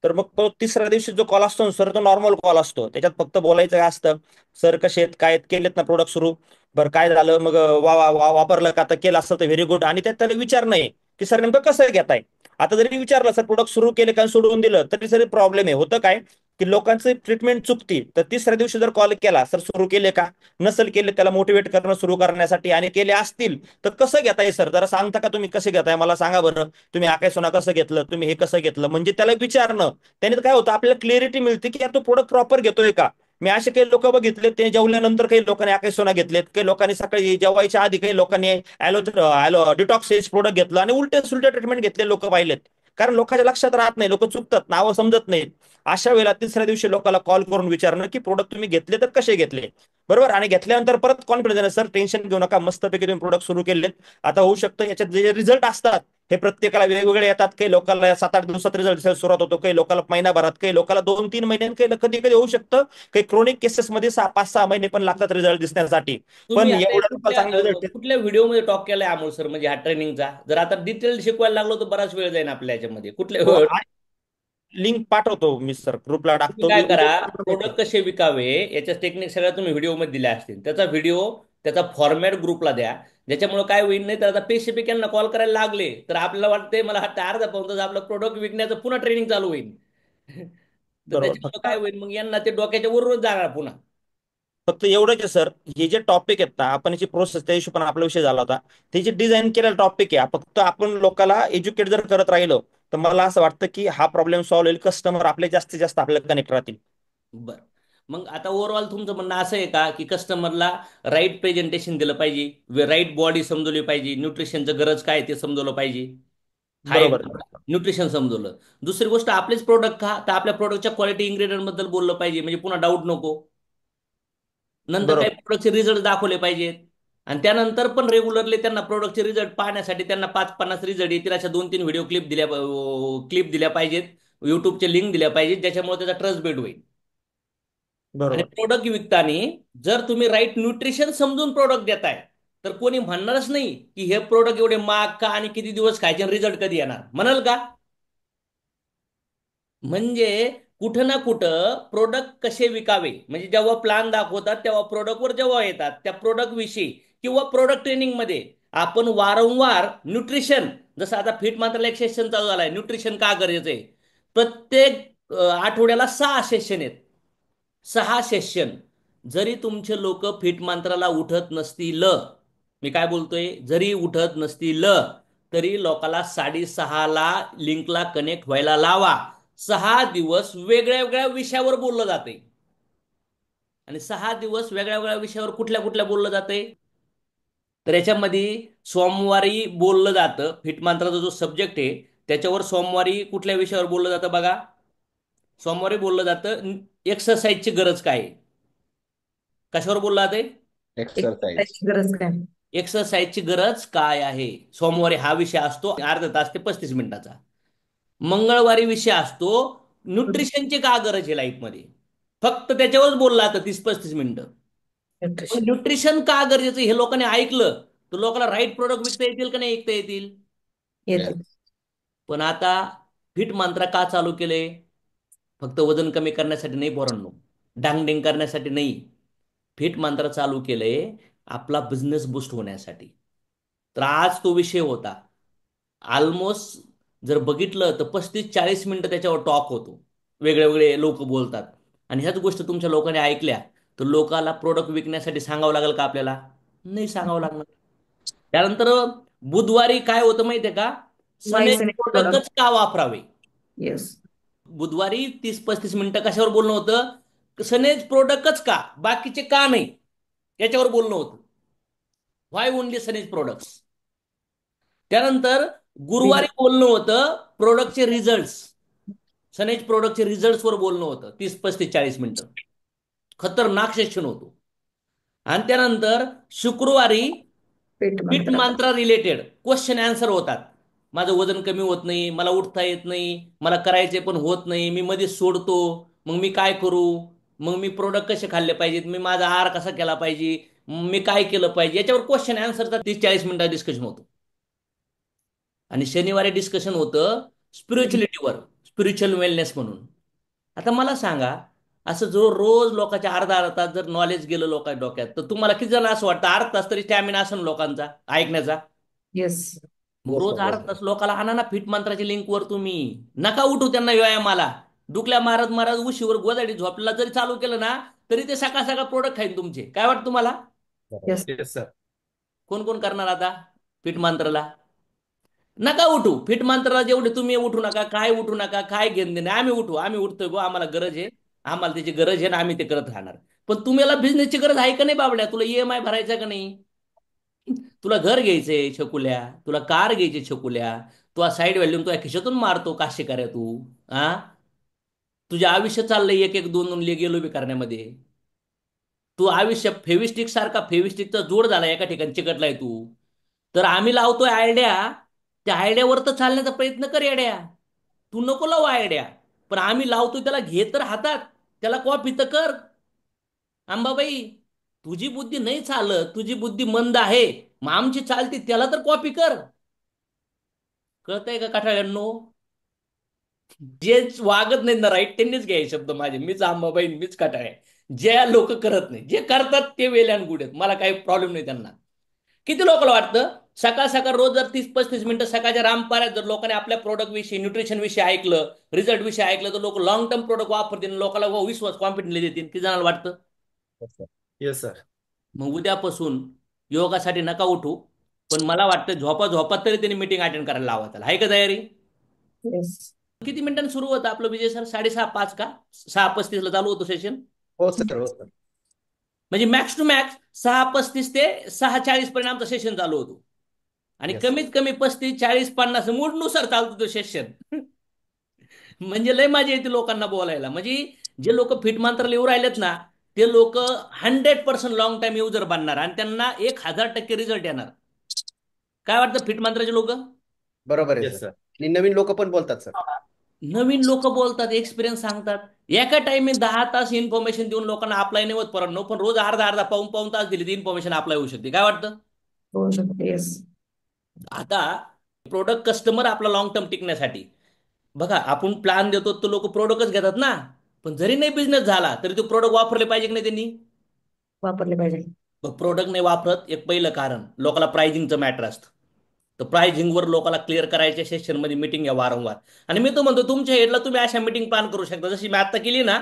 [SPEAKER 4] तर मग तो तिसऱ्या दिवशी जो कॉल असतो ना सर, तो नॉर्मल कॉल असतो. त्याच्यात फक्त बोलायचं काय असतं, सर कसे आहेत, काय आहेत, केलेत ना प्रोडक्ट सुरू, बरं काय झालं, मग वापरलं का, तर केलं असतं तर व्हेरी गुड. आणि त्यात त्याला विचार नाही की सर नेमकं कसं घेताय. आता जरी विचारलं सर प्रोडक्ट सुरू केले का सोडून दिलं तरी सर प्रॉब्लेम आहे. होतं काय की लोकांचं ट्रीटमेंट चुकती. तर तिसऱ्या दिवशी जर कॉल केला, सर सुरू केले का, नसेल केले त्याला मोटिवेट करणं सुरू करण्यासाठी, आणि केले असतील तर कसं घेताय सर, जरा सांगता का तुम्ही कसे घेताय, मला सांगा बरं. तुम्ही आकाश सोना कसं घेतलं, तुम्ही हे कसं घेतलं, म्हणजे त्याला विचारणं. त्याने काय होतं, आपल्याला क्लिअरिटी मिळते की यार तो प्रोडक्ट प्रॉपर घेतोय का. मी असे काही लोक बघितले, ते जेवल्यानंतर काही लोकांनी आकाश सोना घेतलेत, काही लोकांनी सकाळी जेवायच्या आधी काही लोकांनी ॲलो डिटॉक्स एज प्रोडक्ट घेतलं, आणि उलटे सुलटे ट्रीटमेंट घेतले लोक पाहिलेत. कारण लोकांच्या लक्षात राहत नाही, लोक चुकतात, नावं समजत नाहीत. अशा वेळेला तिसऱ्या दिवशी लोकांना कॉल करून विचारणं की प्रोडक्ट तुम्ही घेतले तर कसे घेतले. बरोबर. आणि घेतल्यानंतर परत कॉन्फिडन्स, सर टेन्शन घेऊ नका, मस्तपैकी तुम्ही प्रोडक्ट सुरू केलेत. आता होऊ शकतं याच्यात जे रिझल्ट असतात हे प्रत्येकाला वेगवेगळे येतात. काही लोकांना 7-8 दिवसात रिझल्ट दिसायला सुरुवात होतो, काही लोकांना महिनाभरात, काही लोकांना 2-3 महिन्यात, काही कधी कधी होऊ शकतं काही क्रोनिक केसेसमध्ये 5-6 महिने पण लागतात रिझल्ट दिसण्यासाठी.
[SPEAKER 1] तुम्ही
[SPEAKER 4] पण
[SPEAKER 1] आता
[SPEAKER 4] एवढ्या लोकांना
[SPEAKER 1] कुठल्या
[SPEAKER 4] चांगले रिझल्ट.
[SPEAKER 1] कुठल्या व्हिडिओमध्ये टॉक केलाय अमोल सर, म्हणजे हा ट्रेनिंगचा जर आता डिटेल शिकवायला लागलो तर बराच वेळ जाईल आपल्या याच्यामध्ये. कुठल्या
[SPEAKER 4] लिंक पाठवतो मी सर, ग्रुपला
[SPEAKER 1] तुम्ही
[SPEAKER 4] टाकतो
[SPEAKER 1] काय करा,
[SPEAKER 4] उद्या.
[SPEAKER 1] प्रोडक्ट कसे विकावे याच्या टेक्निक सगळ्या तुम्ही व्हिडिओमध्ये दिल्या असतील, त्याचा व्हिडिओ त्याचा फॉर्मॅट ग्रुपला द्या. ज्याच्यामुळे काय होईल, नाही तर आता पेशेपिक यांना कॉल करायला लागले तर आपल्याला वाटतंय मला हा अर्धा पाऊन तास आपलं प्रोडक्ट विकण्याचं पुन्हा ट्रेनिंग चालू होईल. तर
[SPEAKER 4] बरोबर.
[SPEAKER 1] त्याच्यामुळे काय होईल, मग यांना ते डोक्याच्या वरूनच जाणार पुन्हा.
[SPEAKER 4] फक्त एवढंच आहे सर, हे जे टॉपिक आहेत ना, आपण याची प्रोसेस त्या हिशोबाने आपला विषय झाला होता, ते जे डिझाईन केलेलं टॉपिक आहे, फक्त आपण लोकांना एज्युकेट जर करत राहिलो तर मला असं वाटतं की हा प्रॉब्लेम सॉल्व्ह होईल, कस्टमर आपले जास्तीत जास्त आपल्याला कनेक्ट राहतील.
[SPEAKER 1] बरं. मग आता ओव्हरऑल तुमचं म्हणणं असं आहे का की कस्टमरला राईट प्रेझेंटेशन दिलं पाहिजे, राईट बॉडी समजवली पाहिजे, न्यूट्रिशनचं गरज काय ते समजवलं पाहिजे. हा एक
[SPEAKER 4] बरोबर.
[SPEAKER 1] न्यूट्रिशन समजवलं. दुसरी गोष्ट आपलेच प्रोडक्ट खा तर आपल्या प्रोडक्टच्या क्वालिटी इन्ग्रेडियंट बद्दल बोललं पाहिजे, म्हणजे पुन्हा डाऊट नको. नंतर काही
[SPEAKER 4] बरोबर.
[SPEAKER 1] प्रोडक्टचे रिझल्ट दाखवले पाहिजेत. आणि त्यानंतर पण रेग्युलरली त्यांना प्रोडक्टचे रिझल्ट पाहण्यासाठी त्यांना 5-50 रिझल्ट येतील अशा 2-3 व्हिडिओ क्लिप दिल्या पाहिजेत, युट्यूबचे लिंक दिल्या पाहिजेत, ज्याच्यामुळे त्याचा ट्रस्ट बिल्ड होईल. आणि
[SPEAKER 4] बरोबर.
[SPEAKER 1] प्रोडक्ट विकताना जर तुम्ही राईट न्यूट्रिशन समजून प्रोडक्ट देताय तर कोणी म्हणणारच नाही की हे प्रोडक्ट एवढे महाग का आणि किती दिवस खायचे, रिझल्ट कधी येणार, म्हणाल का? म्हणजे कुठं ना कुठं प्रोडक्ट कसे विकावे, म्हणजे जेव्हा प्लॅन दाखवतात तेव्हा प्रोडक्टवर जेव्हा येतात त्या प्रोडक्ट विषयी किंवा प्रोडक्ट ट्रेनिंग मध्ये आपण वारंवार न्यूट्रिशन, जसं आता फिट मंत्रालय एक सेशन चालू झालाय, न्यूट्रिशन का गरजेचं आहे, प्रत्येक आठवड्याला 6 सेशन आहेत. 6 सेशन. जरी तुमचे लोक फिट मंत्राला उठत नसतील, मी काय बोलतोय, जरी उठत नसतील तरी लोकाला 6:30ला लिंकला कनेक्ट व्हायला लावा. 6 दिवस वेगळ्या वेगळ्या विषयावर बोललं जाते. आणि 6 दिवस वेगळ्या वेगळ्या विषयावर कुठल्या कुठल्या बोललं जाते, तर याच्यामध्ये सोमवारी बोललं जातं फिट मंत्राचा जो सब्जेक्ट आहे त्याच्यावर. सोमवारी कुठल्या विषयावर बोललं जातं बघा, सोमवारी बोललं जातं एक्सरसाइजची गरज काय आहे. कशावर बोलला ते,
[SPEAKER 2] एक्सरसाइज.
[SPEAKER 6] गरज काय?
[SPEAKER 1] एक्सरसाइजची गरज काय आहे, सोमवारी हा विषय असतो अर्धा तास ते 35 मिनिटाचा. मंगळवारी विषय असतो न्यूट्रिशनची का गरज आहे लाईफमध्ये, फक्त त्याच्यावरच बोलला जातं 30-35 मिनिटं.
[SPEAKER 6] न्यूट्रिशन
[SPEAKER 1] न्यूट्रिशन का गरजेचं हे लोकांनी ऐकलं तर लोकांना राईट प्रोडक्ट विकता येतील का नाही विकता येतील.
[SPEAKER 6] येते.
[SPEAKER 1] पण आता फिट मंत्रा का चालू केले, फक्त वजन कमी करण्यासाठी नाही पोरांनो, डांगडिंग करण्यासाठी नाही. फिट मंत्र चालू केलंय आपला बिझनेस बूस्ट होण्यासाठी. तर आज तो विषय होता. ऑलमोस्ट जर बघितलं तर 35-40 मिनिटं त्याच्यावर टॉक होतो, वेगळे वेगळे लोक बोलतात. आणि ह्याच गोष्ट तुमच्या लोकांनी ऐकल्या तर लोकाला प्रोडक्ट विकण्यासाठी सांगावं लागेल का आपल्याला, नाही सांगावं लागणार. त्यानंतर बुधवारी काय होतं माहितीये का, सनेज
[SPEAKER 6] लायसन
[SPEAKER 1] प्रोडक्टच
[SPEAKER 6] प्रोडक्ट.
[SPEAKER 1] का वापरावे.
[SPEAKER 6] येस.
[SPEAKER 1] बुधवारी 30-35 मिनिटं कशावर बोलणं होतं, सनेज प्रोडक्टच का, बाकीचे का नाही, याच्यावर बोलणं होतं. व्हाय ओनली सनेज प्रोडक्ट्स. त्यानंतर गुरुवारी बोलणं होतं प्रोडक्टचे रिझल्ट, सनेज प्रोडक्टचे रिझल्ट्सवर बोलणं होतं 30-35-40 मिनिटं. खतरनाक सेशन होतो. आणि त्यानंतर शुक्रवारी
[SPEAKER 6] पेट
[SPEAKER 1] फिट
[SPEAKER 6] मंत्र.
[SPEAKER 1] मंत्रा रिलेटेड क्वेश्चन आन्सर होतात. माझं वजन कमी होत नाही, मला उठता येत नाही, मला करायचे पण होत नाही, मी मध्येच सोडतो, मग मी काय करू, मग मी प्रोडक्ट कसे खाल्ले पाहिजेत, मी माझा आहार कसा केला पाहिजे, मी काय केलं पाहिजे, याच्यावर क्वेश्चन आन्सरचा 30-40 मिनिटं डिस्कशन होतो. आणि शनिवारी डिस्कशन होतं स्पिरिच्युअलिटीवर, स्पिरिच्युअल वेलनेस म्हणून. आता मला सांगा, असं जो रोज लोकांच्या अर्धा अर्धा तास जर नॉलेज गेलं लोकांच्या डोक्यात, तर तुम्हाला किती जण असं वाटतं अर्धा तास तरी स्टॅमिना असेल लोकांचा ऐकण्याचा.
[SPEAKER 6] येस.
[SPEAKER 1] मग
[SPEAKER 2] Yes,
[SPEAKER 1] रोज
[SPEAKER 2] sir. Yes,
[SPEAKER 1] अर्धा
[SPEAKER 2] sir.
[SPEAKER 1] तास लोकांना आणा ना फिट मंत्राच्या लिंकवर, तुम्ही नका उठू त्यांना व्यायामाला, डुकल्या मारत मारत उशीवर गोदाडी झोपला जरी चालू केलं ना तरी ते सकाळ सकाळ प्रोडक्ट खाईन तुमचे. काय वाटतं तुम्हाला,
[SPEAKER 6] येस.
[SPEAKER 2] Yes, sir.
[SPEAKER 1] कोण कोण करणार आता फिट मंत्राला. नका उठू फिट मंत्राला, जेवढे तुम्ही उठू नका, काय उठू नका, काय घेणं देणं, आम्ही उठू, आम्ही उठतोय गो, आम्हाला गरज आहे, आम्हाला त्याची गरज आहे ना आम्ही ते करत राहणार. पण तुम्हाला बिझनेसची गरज आहे का नाही बाबड्या, तुला ईएमआय भरायचा का नाही, तुला घर घ्यायचंय छकुल्या, तुला कार घ्यायची छकुल्या, तू साईड व्हॅल्यू तुझ्या खिशातून मारतो काशे कऱ्या तू. हा, तुझे आयुष्य चाललंय एक एक दोन दोन गेलो बी करण्यामध्ये. तू आयुष्य फेविस्टिक सारखा, फेविस्टिकचा जोड झाला एका ठिकाणी चिकटलाय तू. तर आम्ही लावतोय आयडिया, त्या आयडियावर तर चालण्याचा प्रयत्न कर येड्या, तू नको लावू आयडिया, पण आम्ही लावतोय त्याला घे तर हातात, त्याला कॉपी तर कर. अंबाबाई, तुझी बुद्धी नाही चालत, तुझी बुद्धी मंद आहे, मग आमची चालते त्याला तर कॉपी कर. कळतंय का काठाळ्यांनो, जे वागत नाहीत ना राईट त्यांनीच घ्याय शब्द माझे, मीच अंबाबाई मीच काटाळे. जे लोक करत नाही, जे करतात ते वेल अँड गुड आहेत, मला काही प्रॉब्लेम नाही त्यांना. किती लोकांना वाटतं सकाळ सकाळ रोज जर 30-35 मिनिटं सकाळच्या रामपाऱ्यात जर लोकांनी आपल्या प्रोडक्ट विषयी, न्यूट्रिशन विषयी ऐकलं, रिझल्ट विषयी ऐकलं, तर लोक लॉंग टर्म प्रोडक्ट वापरतील, लोकांना विश्वास कॉन्फिडन्स देतील. किती जणांना वाटतं.
[SPEAKER 2] Yes, sir. Yes, sir.
[SPEAKER 1] मग उद्यापासून योगासाठी नका उठू, पण मला वाटतं झोपा झोपात तरी त्यांनी मीटिंग अटेंड करायला लावा त्याला. आहे का तयारी.
[SPEAKER 6] येस.
[SPEAKER 1] किती मिनिटांनी सुरू होतं आपलं विजय सर, 6:30-5 का 6:35ला चालू होतो सेशन.
[SPEAKER 2] हो सर, हो सर.
[SPEAKER 1] म्हणजे मॅक्स टू मॅक्स 6:35 ते 6:40 पर्यंत आमचं सेशन चालू होतो. आणि
[SPEAKER 2] Yes.
[SPEAKER 1] कमीत कमी 35-40-50 मूडनुसार चालतो तो सेशन. म्हणजे लय मजा येते लोकांना बोलायला. म्हणजे जे लोक फिट मंत्राला येऊ राहिलेत ना, ते लोक 100% लॉंग टाइम युजर बनणार आणि त्यांना 1000% रिझल्ट येणार. काय वाटतं फिट मंत्राचे लोक?
[SPEAKER 2] बरोबर आहे
[SPEAKER 7] येस
[SPEAKER 2] सर.
[SPEAKER 7] सर.
[SPEAKER 2] आणि नवीन लोक पण बोलतात सर.
[SPEAKER 1] नवीन लोक बोलतात, एक्सपिरियन्स सांगतात. एका टाइमी 10 तास इन्फॉर्मेशन देऊन लोकांना अप्लाय नाही होत परत, पण रोज अर्धा अर्धा पाऊन पाऊन तास दिली ती इन्फॉर्मेशन अप्लाय होऊ शकते. काय वाटतं?
[SPEAKER 6] होऊ शकते. येस.
[SPEAKER 1] आता प्रोडक्ट कस्टमर आपला लॉंग टर्म टिकण्यासाठी बघा, आपण प्लॅन देतो तर लोक प्रोडक्टच घेतात ना. पण जरी नाही बिझनेस झाला तरी तो प्रोडक्ट वापरले पाहिजे की नाही त्यांनी?
[SPEAKER 6] वापरले पाहिजे.
[SPEAKER 1] प्रोडक्ट नाही वापरत, एक पहिलं कारण लोकांना प्राइसिंगचं मॅटर असतं. तर प्राइसिंगवर लोकांना क्लिअर करायच्या सेशनमध्ये मीटिंग घ्या वारंवार. आणि मी तो म्हणतो तुमच्या हेडला तुम्ही अशा मीटिंग प्लॅन करू शकता जशी मी आता केली ना.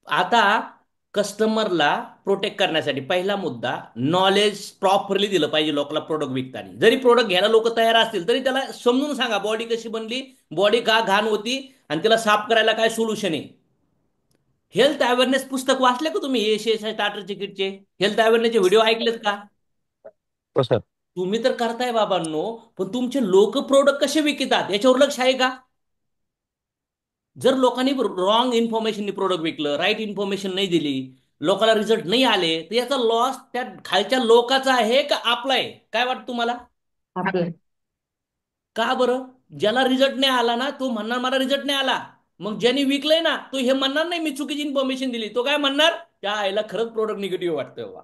[SPEAKER 1] आता कस्टमरला प्रोटेक्ट करण्यासाठी पहिला मुद्दा, नॉलेज प्रॉपरली दिलं पाहिजे लोकांना प्रोडक्ट विकताना. जरी प्रोडक्ट घ्यायला लोक तयार असतील तरी त्याला समजून सांगा बॉडी कशी बनली, बॉडी का घाण होती आणि तिला साफ करायला काय सोल्युशन आहे. हेल्थ अवेअरनेस पुस्तक वाचले का तुम्ही? टाटर चिकिटचे हेल्थ अवेअरनेसचे व्हिडिओ ऐकलेत का?
[SPEAKER 4] हो सर.
[SPEAKER 1] तुम्ही तर करताय बाबांनो, पण तुमचे लोक प्रोडक्ट कसे विकतात याच्यावर लक्ष आहे का? जर लोकांनी रॉंग इन्फॉर्मेशन प्रोडक्ट विकलं, राईट इन्फॉर्मेशन नाही दिली, लोकांना रिझल्ट नाही आले, तर याचा लॉस त्या खालच्या लोकांचा आहे का आपला आहे? काय वाटतं तुम्हाला?
[SPEAKER 6] आपलं.
[SPEAKER 1] का बरं? ज्याला रिझल्ट नाही आला ना तो म्हणणार मला रिझल्ट नाही आला. मग ज्यांनी विकलंय ना तो हे म्हणणार नाही मी चुकीची इन्फॉर्मेशन दिली. तो काय म्हणणार? त्या आईला खरंच प्रोडक्ट निगेटिव्ह वाटतोय बा.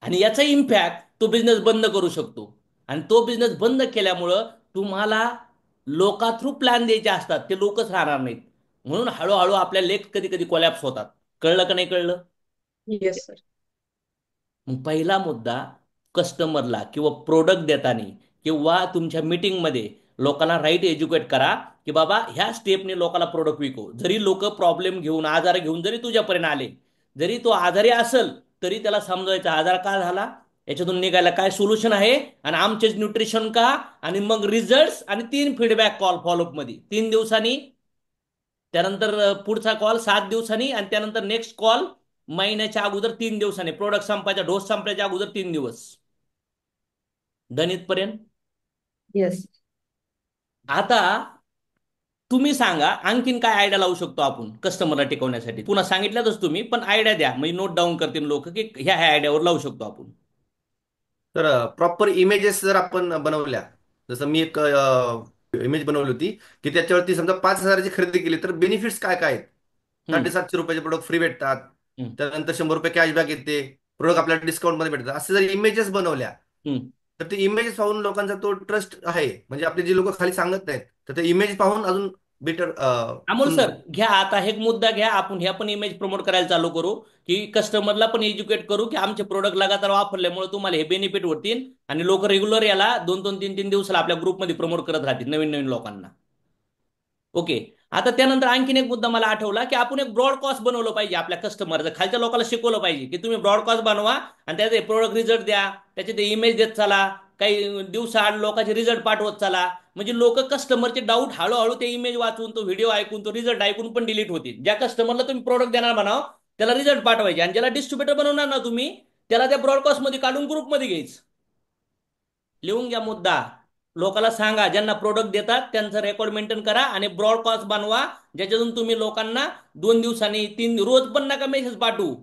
[SPEAKER 1] आणि याचा इम्पॅक्ट तो बिझनेस बंद करू शकतो. आणि तो बिझनेस बंद केल्यामुळं तुम्हाला लोका थ्रू प्लॅन द्यायचे असतात, ते लोकच राहणार नाहीत. म्हणून हळूहळू आपल्या लेख कधी कधी कोलॅप्स होतात. कळलं का नाही कळलं?
[SPEAKER 6] Yes sir.
[SPEAKER 1] मग पहिला मुद्दा, कस्टमरला किंवा प्रोडक्ट देताना किंवा तुमच्या मीटिंगमध्ये लोकांना राईट एज्युकेट करा की बाबा ह्या स्टेपने लोकांना प्रोडक्ट विकू. जरी लोक प्रॉब्लेम घेऊन आजार घेऊन जरी तुझ्यापर्यंत आले, जरी तो आजारी असेल तरी त्याला समजायचा आजार का झाला, याच्यातून निघायला काय सोल्युशन आहे आणि आमचेच न्यूट्रिशन का, आणि मग रिझल्ट आणि 3 फीडबॅक कॉल फॉलोअप मध्ये 3 दिवसांनी, त्यानंतर पुढचा कॉल 7 दिवसांनी आणि त्यानंतर नेक्स्ट कॉल महिन्याच्या अगोदर 3 दिवसांनी, प्रोडक्ट संपायचा डोस संपल्याच्या अगोदर 3 दिवस. डन इथपर्यंत?
[SPEAKER 6] येस.
[SPEAKER 1] आता तुम्ही सांगा आणखीन काय आयडिया लावू शकतो आपण कस्टमरला टिकवण्यासाठी. पुन्हा सांगितल्यातच तुम्ही, पण आयडिया द्या म्हणजे नोट डाऊन करतील लोक की ह्या ह्या आयडियावर लावू शकतो आपण.
[SPEAKER 7] तर प्रॉपर इमेजेस जर आपण बनवल्या, जसं मी एक इमेज बनवली होती की त्याच्यावरती समजा 5,000ची खरेदी केली तर बेनिफिट्स काय काय आहेत.
[SPEAKER 1] हम्म,
[SPEAKER 7] 750 रुपयाचे प्रोडक्ट फ्री भेटतात,
[SPEAKER 1] हम्म,
[SPEAKER 7] त्यानंतर 100 रुपये कॅशबॅक येते, प्रोडक्ट आपल्याला डिस्काउंटमध्ये भेटतात. असे जर इमेजेस बनवल्या
[SPEAKER 1] हम्म.
[SPEAKER 7] तर ते इमेज पाहून लोकांचा तो ट्रस्ट आहे. म्हणजे आपले जे लोक खाली सांगत नाहीत तर ते इमेज पाहून अजून बेटर
[SPEAKER 1] अमोल
[SPEAKER 7] समजू
[SPEAKER 1] सर
[SPEAKER 7] शकतो.
[SPEAKER 1] घ्या, आता हे मुद्दा घ्या, आपण ह्या पण इमेज प्रमोट करायला चालू करू की कस्टमरला पण एज्युकेट करू की आमचे प्रोडक्ट लगातार वापरल्यामुळे तुम्हाला हे बेनिफिट होतील आणि लोक रेग्युलर याला 2-2, 3-3 दिवसाला आपल्या ग्रुपमध्ये प्रमोट करत राहतील नवीन नवीन लोकांना. ओके. आता त्यानंतर आणखीन एक मुद्दा मला आठवला की आपण एक ब्रॉडकास्ट बनवलं पाहिजे आपल्या कस्टमरचं, खालच्या लोकांना शिकवलं पाहिजे की तुम्ही ब्रॉडकास्ट बनवा आणि त्याचे प्रोडक्ट रिझल्ट द्या, त्याचे ते इमेज देत चला, काही दिवसाआड लोकांचे रिझल्ट पाठवत चला. म्हणजे लोक कस्टमरचे डाऊट हळूहळू ते इमेज वाचून, तो व्हिडिओ ऐकून, तो रिझल्ट ऐकून पण डिलीट होतील. ज्या कस्टमरला तुम्ही प्रोडक्ट देणार बनाव त्याला रिझल्ट पाठवायचे आणि ज्याला डिस्ट्रीब्युटर बनवणार ना तुम्ही त्याला त्या ब्रॉडकास्टमध्ये काढून ग्रुपमध्ये घ्यायचं. लिहून घ्या मुद्दा. लोकांना सांगा ज्यांना प्रोडक्ट देतात त्यांचं रेकॉर्ड मेंटेन करा आणि ब्रॉडकास्ट बनवा, ज्याच्यातून तुम्ही लोकांना 2 दिवसांनी 3 रोज पण नका मेसेज पाठवू.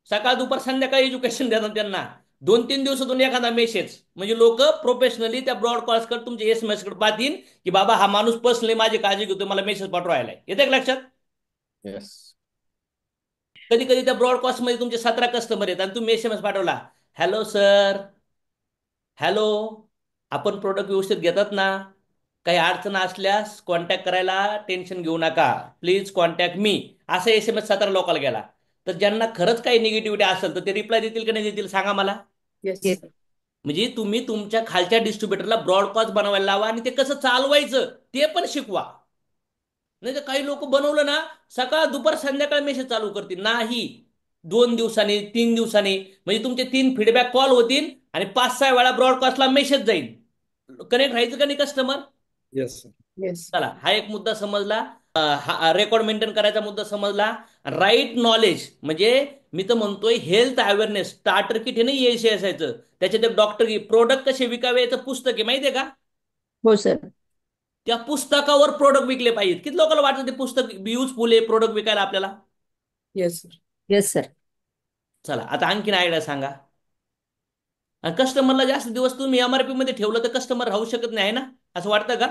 [SPEAKER 1] सकाळ दुपार संध्याकाळी एज्युकेशन देतात त्यांना. 2-3 दिवसातून एखादा मेसेज, म्हणजे लोक प्रोफेशनली त्या ब्रॉडकास्ट कडे तुमचे SMS कडे पाहतील की बाबा हा माणूस पर्सनली माझी काळजी घेतो, मला मेसेज पाठवायला. येते का लक्षात?
[SPEAKER 2] येस.
[SPEAKER 1] कधी कधी त्या ब्रॉडकास्ट मध्ये तुमचे 17 कस्टमर आहेत आणि तुम्ही SMS पाठवला, हॅलो सर, हॅलो, आपण प्रोडक्ट व्यवस्थित घेतात ना, काही अडचण असल्यास कॉन्टॅक्ट करायला टेन्शन घेऊ नका, प्लीज कॉन्टॅक्ट मी. असा SMS 17 लोकांना गेला. तर ज्यांना खरंच काही निगेटिव्हिटी असेल तर ते रिप्लाय देतील की नाही देतील सांगा मला.
[SPEAKER 6] येस.
[SPEAKER 1] म्हणजे तुम्ही तुमच्या खालच्या डिस्ट्रीब्युटरला ब्रॉडकास्ट बनवायला लावा आणि ते कसं चालवायचं ते पण शिकवा. नाही तर काही लोक बनवलं ना सकाळ दुपार संध्याकाळ मेसेज चालू करतील. नाही, 2 दिवसांनी 3 दिवसांनी, म्हणजे तुमचे 3 फीडबॅक कॉल होतील आणि 5-6 वेळा ब्रॉडकास्टला मेसेज जाईल. कनेक्ट राहायचं का नाही कस्टमर?
[SPEAKER 2] येस.
[SPEAKER 6] येस.
[SPEAKER 1] चला, हा एक मुद्दा समजला. रेकॉर्ड मेंटेन करायचा मुद्दा समजला. राईट नॉलेज म्हणजे मी तर म्हणतोय हेल्थ अवेअरनेस स्टार्टर किट हे नाही यायचे असायचं, त्याच्यात एक डॉक्टर की प्रोडक्ट कसे विकावे याचं पुस्तक आहे माहितीये का?
[SPEAKER 6] हो सर.
[SPEAKER 1] त्या पुस्तकावर प्रोडक्ट विकले पाहिजेत. किती लोकांना वाटतं ते पुस्तक युजफुल आहे प्रोडक्ट विकायला आपल्याला?
[SPEAKER 6] Yes sir. Yes sir.
[SPEAKER 1] चला आता आणखीन आयडिया सांगा. आणि कस्टमरला जास्त दिवस तुम्ही एमआरपी मध्ये ठेवलं तर कस्टमर राहू शकत नाही, आहे ना? असं वाटतं का?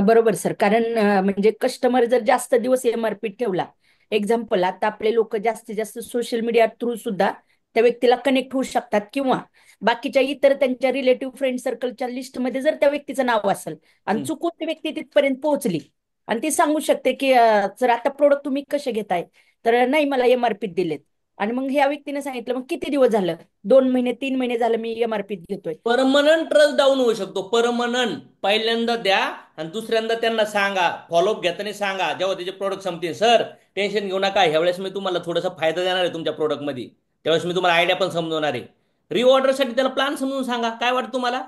[SPEAKER 6] बरोबर सर. कारण म्हणजे कस्टमर जर जास्त दिवस एमआरपी ठेवला, एक्झाम्पल आता आपले लोक जास्तीत जास्त सोशल मीडिया थ्रू सुद्धा त्या व्यक्तीला कनेक्ट होऊ शकतात, किंवा बाकीच्या इतर त्यांच्या रिलेटिव्ह फ्रेंड सर्कलच्या लिस्टमध्ये जर त्या व्यक्तीचं नाव असेल आणि
[SPEAKER 1] हम्म.
[SPEAKER 6] चुकून ती व्यक्ती तिथपर्यंत पोहोचली आणि ती सांगू शकते की सर आता प्रोडक्ट तुम्ही कसे घेताय, तर नाही मला एमआरपी दिलेत. आणि मग ह्या व्यक्तीने सांगितलं मग किती दिवस झालं, 2 महिने 3 महिने झालं मी एमआरपी घेतोय.
[SPEAKER 1] परमनंट ट्रस्ट डाऊन होऊ शकतो. परमनंट पहिल्यांदा द्या आणि दुसऱ्यांदा त्यांना सांगा, फॉलोअप घेताना सांगा जेव्हा त्याचे प्रोडक्ट संपतील, सर टेन्शन घेऊ नका, ह्यावेळेस मी तुम्हाला थोडासा फायदा देणार आहे तुमच्या प्रोडक्टमध्ये, त्यावेळेस मी तुम्हाला आयडिया पण समजवणार आहे. रिऑर्डरसाठी त्याला प्लॅन समजून सांगा. काय वाटतं तुम्हाला?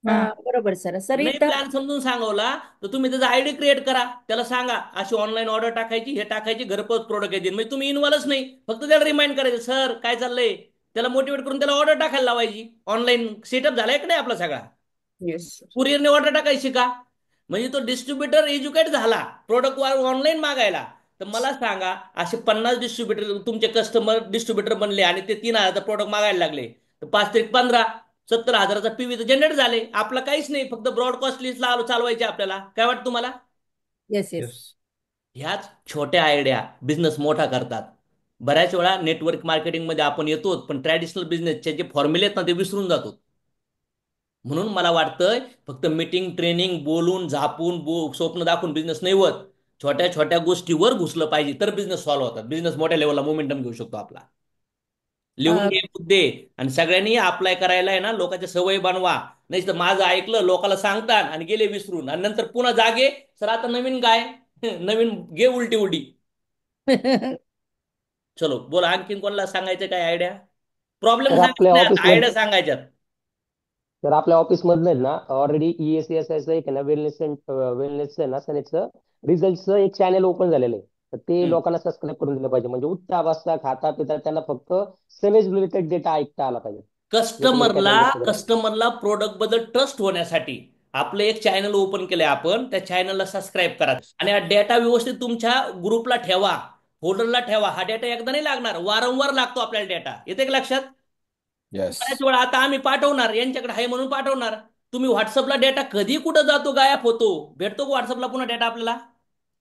[SPEAKER 6] बरोबर सर. सर
[SPEAKER 1] नाही
[SPEAKER 6] इथं
[SPEAKER 1] प्लॅन समजून सांगवला तर तुम्ही त्याचा आयडी क्रिएट करा, त्याला सांगा अशी ऑनलाईन ऑर्डर टाकायची, हे टाकायची, घरपोच प्रोडक्ट येतील. म्हणजे तुम्ही इन्व्हॉल्वच नाही, फक्त त्याला रिमाइंड करायचं, सर काय चाललंय, त्याला मोटिवेट करून त्याला ऑर्डर टाकायला लावायची. ऑनलाईन सेटअप झालाय का नाही आपला सगळा?
[SPEAKER 6] Yes sir.
[SPEAKER 1] कुरिअरने ऑर्डर टाकायची का? म्हणजे तो डिस्ट्रीब्युटर एज्युकेट झाला प्रोडक्ट ऑनलाईन मागायला. तर मला सांगा, असे 50 डिस्ट्रीब्युटर तुमचे कस्टमर डिस्ट्रीब्युटर बनले आणि ते 3,000 प्रोडक्ट मागायला लागले, तर 5 ते 15 70,000चा पीव्ही तर जनरेट झाले. आपलं काहीच नाही, फक्त ब्रॉडकास्ट लिस्ट चालवायचे आपल्याला. काय वाटतं तुम्हाला?
[SPEAKER 6] Yes yes.
[SPEAKER 7] येस.
[SPEAKER 1] ह्याच छोट्या आयडिया बिझनेस मोठा करतात. बऱ्याच वेळा नेटवर्क मार्केटिंगमध्ये आपण येतो, पण ट्रॅडिशनल बिझनेसचे जे फॉर्म्युले आहेत ना ते विसरून जातो. म्हणून मला वाटतंय फक्त मीटिंग ट्रेनिंग बोलून झापून स्वप्न दाखवून बिझनेस नाही होत. छोट्या छोट्या गोष्टीवर घुसलं पाहिजे तर बिझनेस सॉल्व्ह होतात. बिझनेस मोठ्या लेवलला मोमेंटम घेऊ शकतो आपला. लिहून घे मुद्दे आणि सगळ्यांनी अप्लाय करायला आहे ना, लोकांच्या सवय बनवा. नाही तर माझं ऐकलं लोकांना सांगतात आणि गेले विसरून, आणि नंतर पुन्हा जागे, सर आता नवीन काय नवीन घे उलटी उडी. चलो बोला, आणखीन कोणाला सांगायचं काय आयडिया? प्रॉब्लेम
[SPEAKER 5] तर आपल्या
[SPEAKER 1] सांगायचं नाही, आता
[SPEAKER 5] ऑफिसमध्ये
[SPEAKER 1] आयडिया सांगायच्यात.
[SPEAKER 5] तर आपल्या ऑफिसमधनं आहेत ना ऑलरेडी ESSS एक आहे ना वेलनेस आहे ना त्याचं रिझल्टचं एक चॅनल ओपन झालेलं आहे. तर ते
[SPEAKER 1] हम्म.
[SPEAKER 5] लोकांना सबस्क्राईब करून दिलं पाहिजे, म्हणजे उठता बसता खाता पिता त्यांना फक्त सेल्स रिलेटेड डेटा ऐकता आला पाहिजे, जे तुम्ही
[SPEAKER 1] कस्टमरला
[SPEAKER 5] त्याच्यामध्ये सगळं.
[SPEAKER 1] कस्टमरला प्रोडक्ट बद्दल ट्रस्ट होण्यासाठी आपलं एक चॅनल ओपन केलंय आपण. त्या चॅनलला सबस्क्राईब करा आणि हा डेटा व्यवस्थित तुमच्या ग्रुपला ठेवा, फोल्डरला ठेवा. हा डेटा एकदा नाही लागणार, वारंवार लागतो आपल्याला डेटा. येते का लक्षात?
[SPEAKER 7] येस.
[SPEAKER 1] बऱ्याच वेळा आता आम्ही पाठवणार, यांच्याकडे आहे म्हणून पाठवणार. तुम्ही व्हॉट्सअपला डेटा कधी कुठं जातो, गायब होतो, भेटतो का व्हॉट्सअपला पुन्हा डेटा आपल्याला?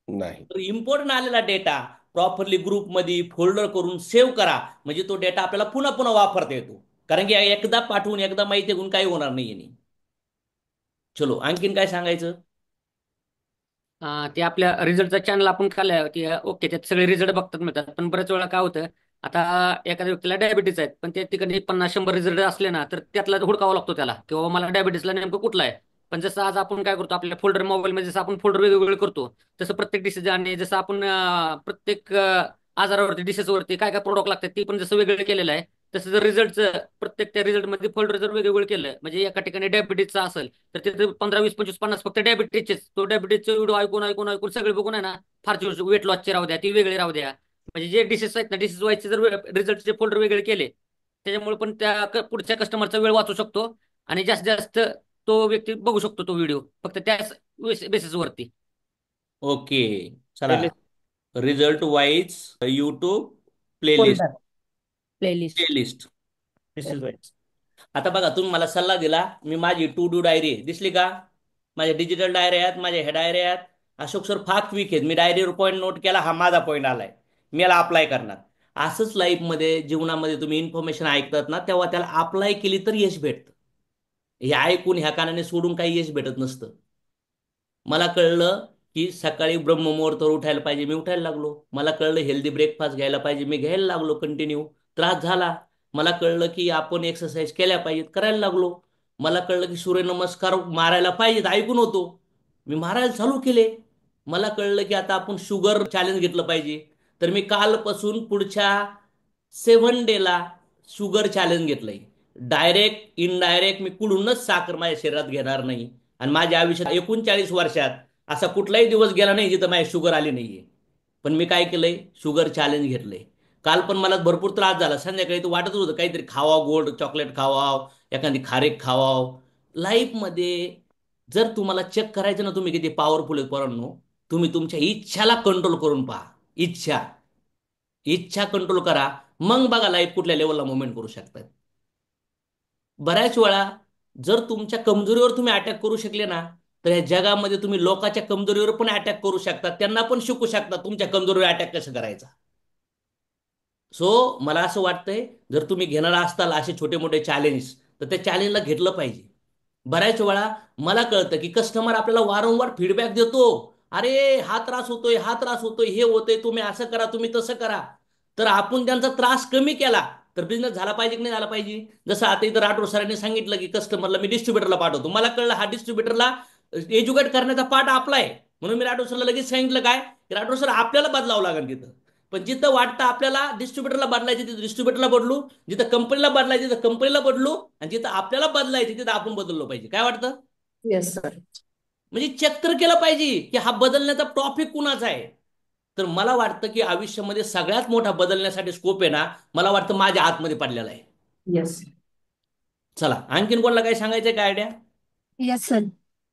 [SPEAKER 7] नाही.
[SPEAKER 1] तर इम्पॉर्टंट आलेला डेटा प्रॉपरली ग्रुपमध्ये फोल्डर करून सेव्ह करा, म्हणजे तो डेटा आपल्याला पुन्हा पुन्हा वापरता येतो. कारण की एकदा पाठवून एकदा माहिती घेऊन काही होणार नाही यांनी. चलो आणखीन काय सांगायचं?
[SPEAKER 8] ते आपल्या रिझल्टचा चॅनल आपण काढलाय ते ओके, त्यात सगळे रिझल्ट बघतात मिळतात. पण बऱ्याच वेळा काय होतं, आता एखाद्या व्यक्तीला डायबिटीज आहेत पण त्या ठिकाणी 50-100 रिझल्ट असले ना, तर त्यातला हुडकावा लागतो त्याला, किंवा मला डायबिटीसला नेमकं कुठला आहे. पण जसं आज आपण काय करतो, आपल्या फोल्डर मोबाईलमध्ये जसं आपण फोल्डर वेगवेगळे करतो, तसं प्रत्येक डिसीज आणि जसं आपण प्रत्येक आजारावरती डिसीजवरती काय काय प्रोडक्ट लागतात ते पण जसं वेगळं केलेलं आहे, तसं जर रिझल्टचं प्रत्येक त्या रिझल्टमध्ये फोल्डर जर वेगवेगळं केलं, म्हणजे एका ठिकाणी डायबिटीजचा असेल तर तिथे 15, 20, 25, 50 फक्त डायबिटीजचेच, तो डायबिटीजचे व्हिडिओ ऐकून ऐकून ऐकून सगळे बघून आहे ना, फार वेट लॉसचे राहू द्या, ती वेगळे राहू द्या. म्हणजे जे डिसीज आहेत ना, डिसीज वाईजचे जर रिझल्टचे फोल्डर वेगळे केले, त्याच्यामुळे पण त्या पुढच्या कस्टमरचा वेळ वाचू शकतो आणि जास्तीत जास्त तो व्यक्ती बघू शकतो तो व्हिडिओ फक्त त्याच बेसिसवरती.
[SPEAKER 1] ओके. चला,
[SPEAKER 8] playlist.
[SPEAKER 1] Result wise YouTube playlist.
[SPEAKER 6] Folder playlist.
[SPEAKER 1] Playlist.
[SPEAKER 4] This is wise.
[SPEAKER 1] आता बघा, तुम्ही मला सल्ला दिला, मी माझी टू डू डायरी दिसली का? माझ्या डिजिटल डायरी आहेत, माझ्या ह्या डायरी आहेत. अशोक सर फार क्विक आहेत, मी डायरीवर पॉईंट नोट केला, हा माझा पॉईंट आलाय, मी याला अप्लाय करणार. असंच लाईफमध्ये जीवनामध्ये तुम्ही इन्फॉर्मेशन ऐकतात ना, तेव्हा त्याला अप्लाय केली तर यश भेटतं. हे ऐकून ह्या कानाने सोडून काही यश भेटत नसतं. मला कळलं की सकाळी ब्रह्ममुहूर्तावर उठायला पाहिजे, मी उठायला लागलो. मला कळलं हेल्दी ब्रेकफास्ट घ्यायला पाहिजे, मी घ्यायला लागलो कंटिन्यू. त्रास झाला. मला कळलं की आपण एक्सरसाइज केल्या पाहिजेत, करायला लागलो. मला कळलं की सूर्यनमस्कार मारायला पाहिजेत, ऐकून होतो, मी मारायला चालू केले. मला कळलं की आता आपण शुगर चॅलेंज घेतलं पाहिजे, तर मी कालपासून पुढच्या 7 डेला शुगर चॅलेंज घेतलंय. डायरेक्ट इनडायरेक्ट मी कुठूनच साखर माझ्या शरीरात घेणार नाही. आणि माझ्या आयुष्यात 39 वर्षात असा कुठलाही दिवस गेला नाही जिथं माझी शुगर आली नाहीये. पण मी काय केलंय, शुगर चॅलेंज घेतलंय. काल पण मला भरपूर त्रास झाला, संध्याकाळी तर वाटत होतं काहीतरी खावावं, गोड चॉकलेट खावावं, एखादी खारीक खावावं. लाईफमध्ये जर तुम्हाला चेक करायचं ना तुम्ही किती पॉवरफुल आहे पोरांनो, तुम्ही तुमच्या इच्छाला कंट्रोल करून पहा. इच्छा इच्छा कंट्रोल करा, मग बघा लाईफ कुठल्या लेवलला मुवमेंट करू शकतात. बऱ्याच वेळा जर तुमच्या कमजोरीवर तुम्ही अटॅक करू शकले ना, तर या जगामध्ये तुम्ही लोकांच्या कमजोरीवर पण अटॅक करू शकता, त्यांना पण शिकू शकता तुमच्या कमजोरीवर अटॅक कसं करायचा. सो मला असं वाटतंय, जर तुम्ही घेणार असताल असे छोटे मोठे चॅलेंज, तर त्या चॅलेंजला घेतलं पाहिजे. बऱ्याच वेळा मला कळतं की कस्टमर आपल्याला वारंवार फीडबॅक देतो, अरे हा त्रास होतोय, हा त्रास होतोय, हे होतंय, तुम्ही असं करा, तुम्ही तसं करा. तर आपण त्यांचा त्रास कमी केला तर बिझनेस झाला पाहिजे की नाही झाला पाहिजे. जसं आता इथं राठोड सरांनी सांगितलं की कस्टमरला मी डिस्ट्रीब्युटरला पाठवतो, मला कळलं हा डिस्ट्रीब्युटरला एज्युकेट करण्याचा पार्ट आपला आहे, म्हणून मी राठोड सरला लगेच सांगितलं काय की राठोड सर आपल्याला बदलावं लागेल तिथं. पण जिथं वाटतं आपल्याला डिस्ट्रीब्युटरला बदलायचं तिथं डिस्ट्रीब्युटरला बदलू, जिथं कंपनीला बदलायचं तिथं कंपनीला बदलू, आणि जिथं आपल्याला बदलायचं तिथं आपण बदललो पाहिजे. काय वाटतं?
[SPEAKER 6] Yes sir.
[SPEAKER 1] म्हणजे चेक तर केलं पाहिजे की हा बदलण्याचा टॉपिक कुणाचा आहे. तर मला वाटतं की आयुष्यामध्ये सगळ्यात मोठा बदलण्यासाठी स्कोप आहे ना, मला वाटतं माझ्या आतमध्ये पडलेला आहे.
[SPEAKER 6] येस.
[SPEAKER 1] चला आणखीन कोणाला काही सांगायचंय काय idea?
[SPEAKER 9] Yes sir.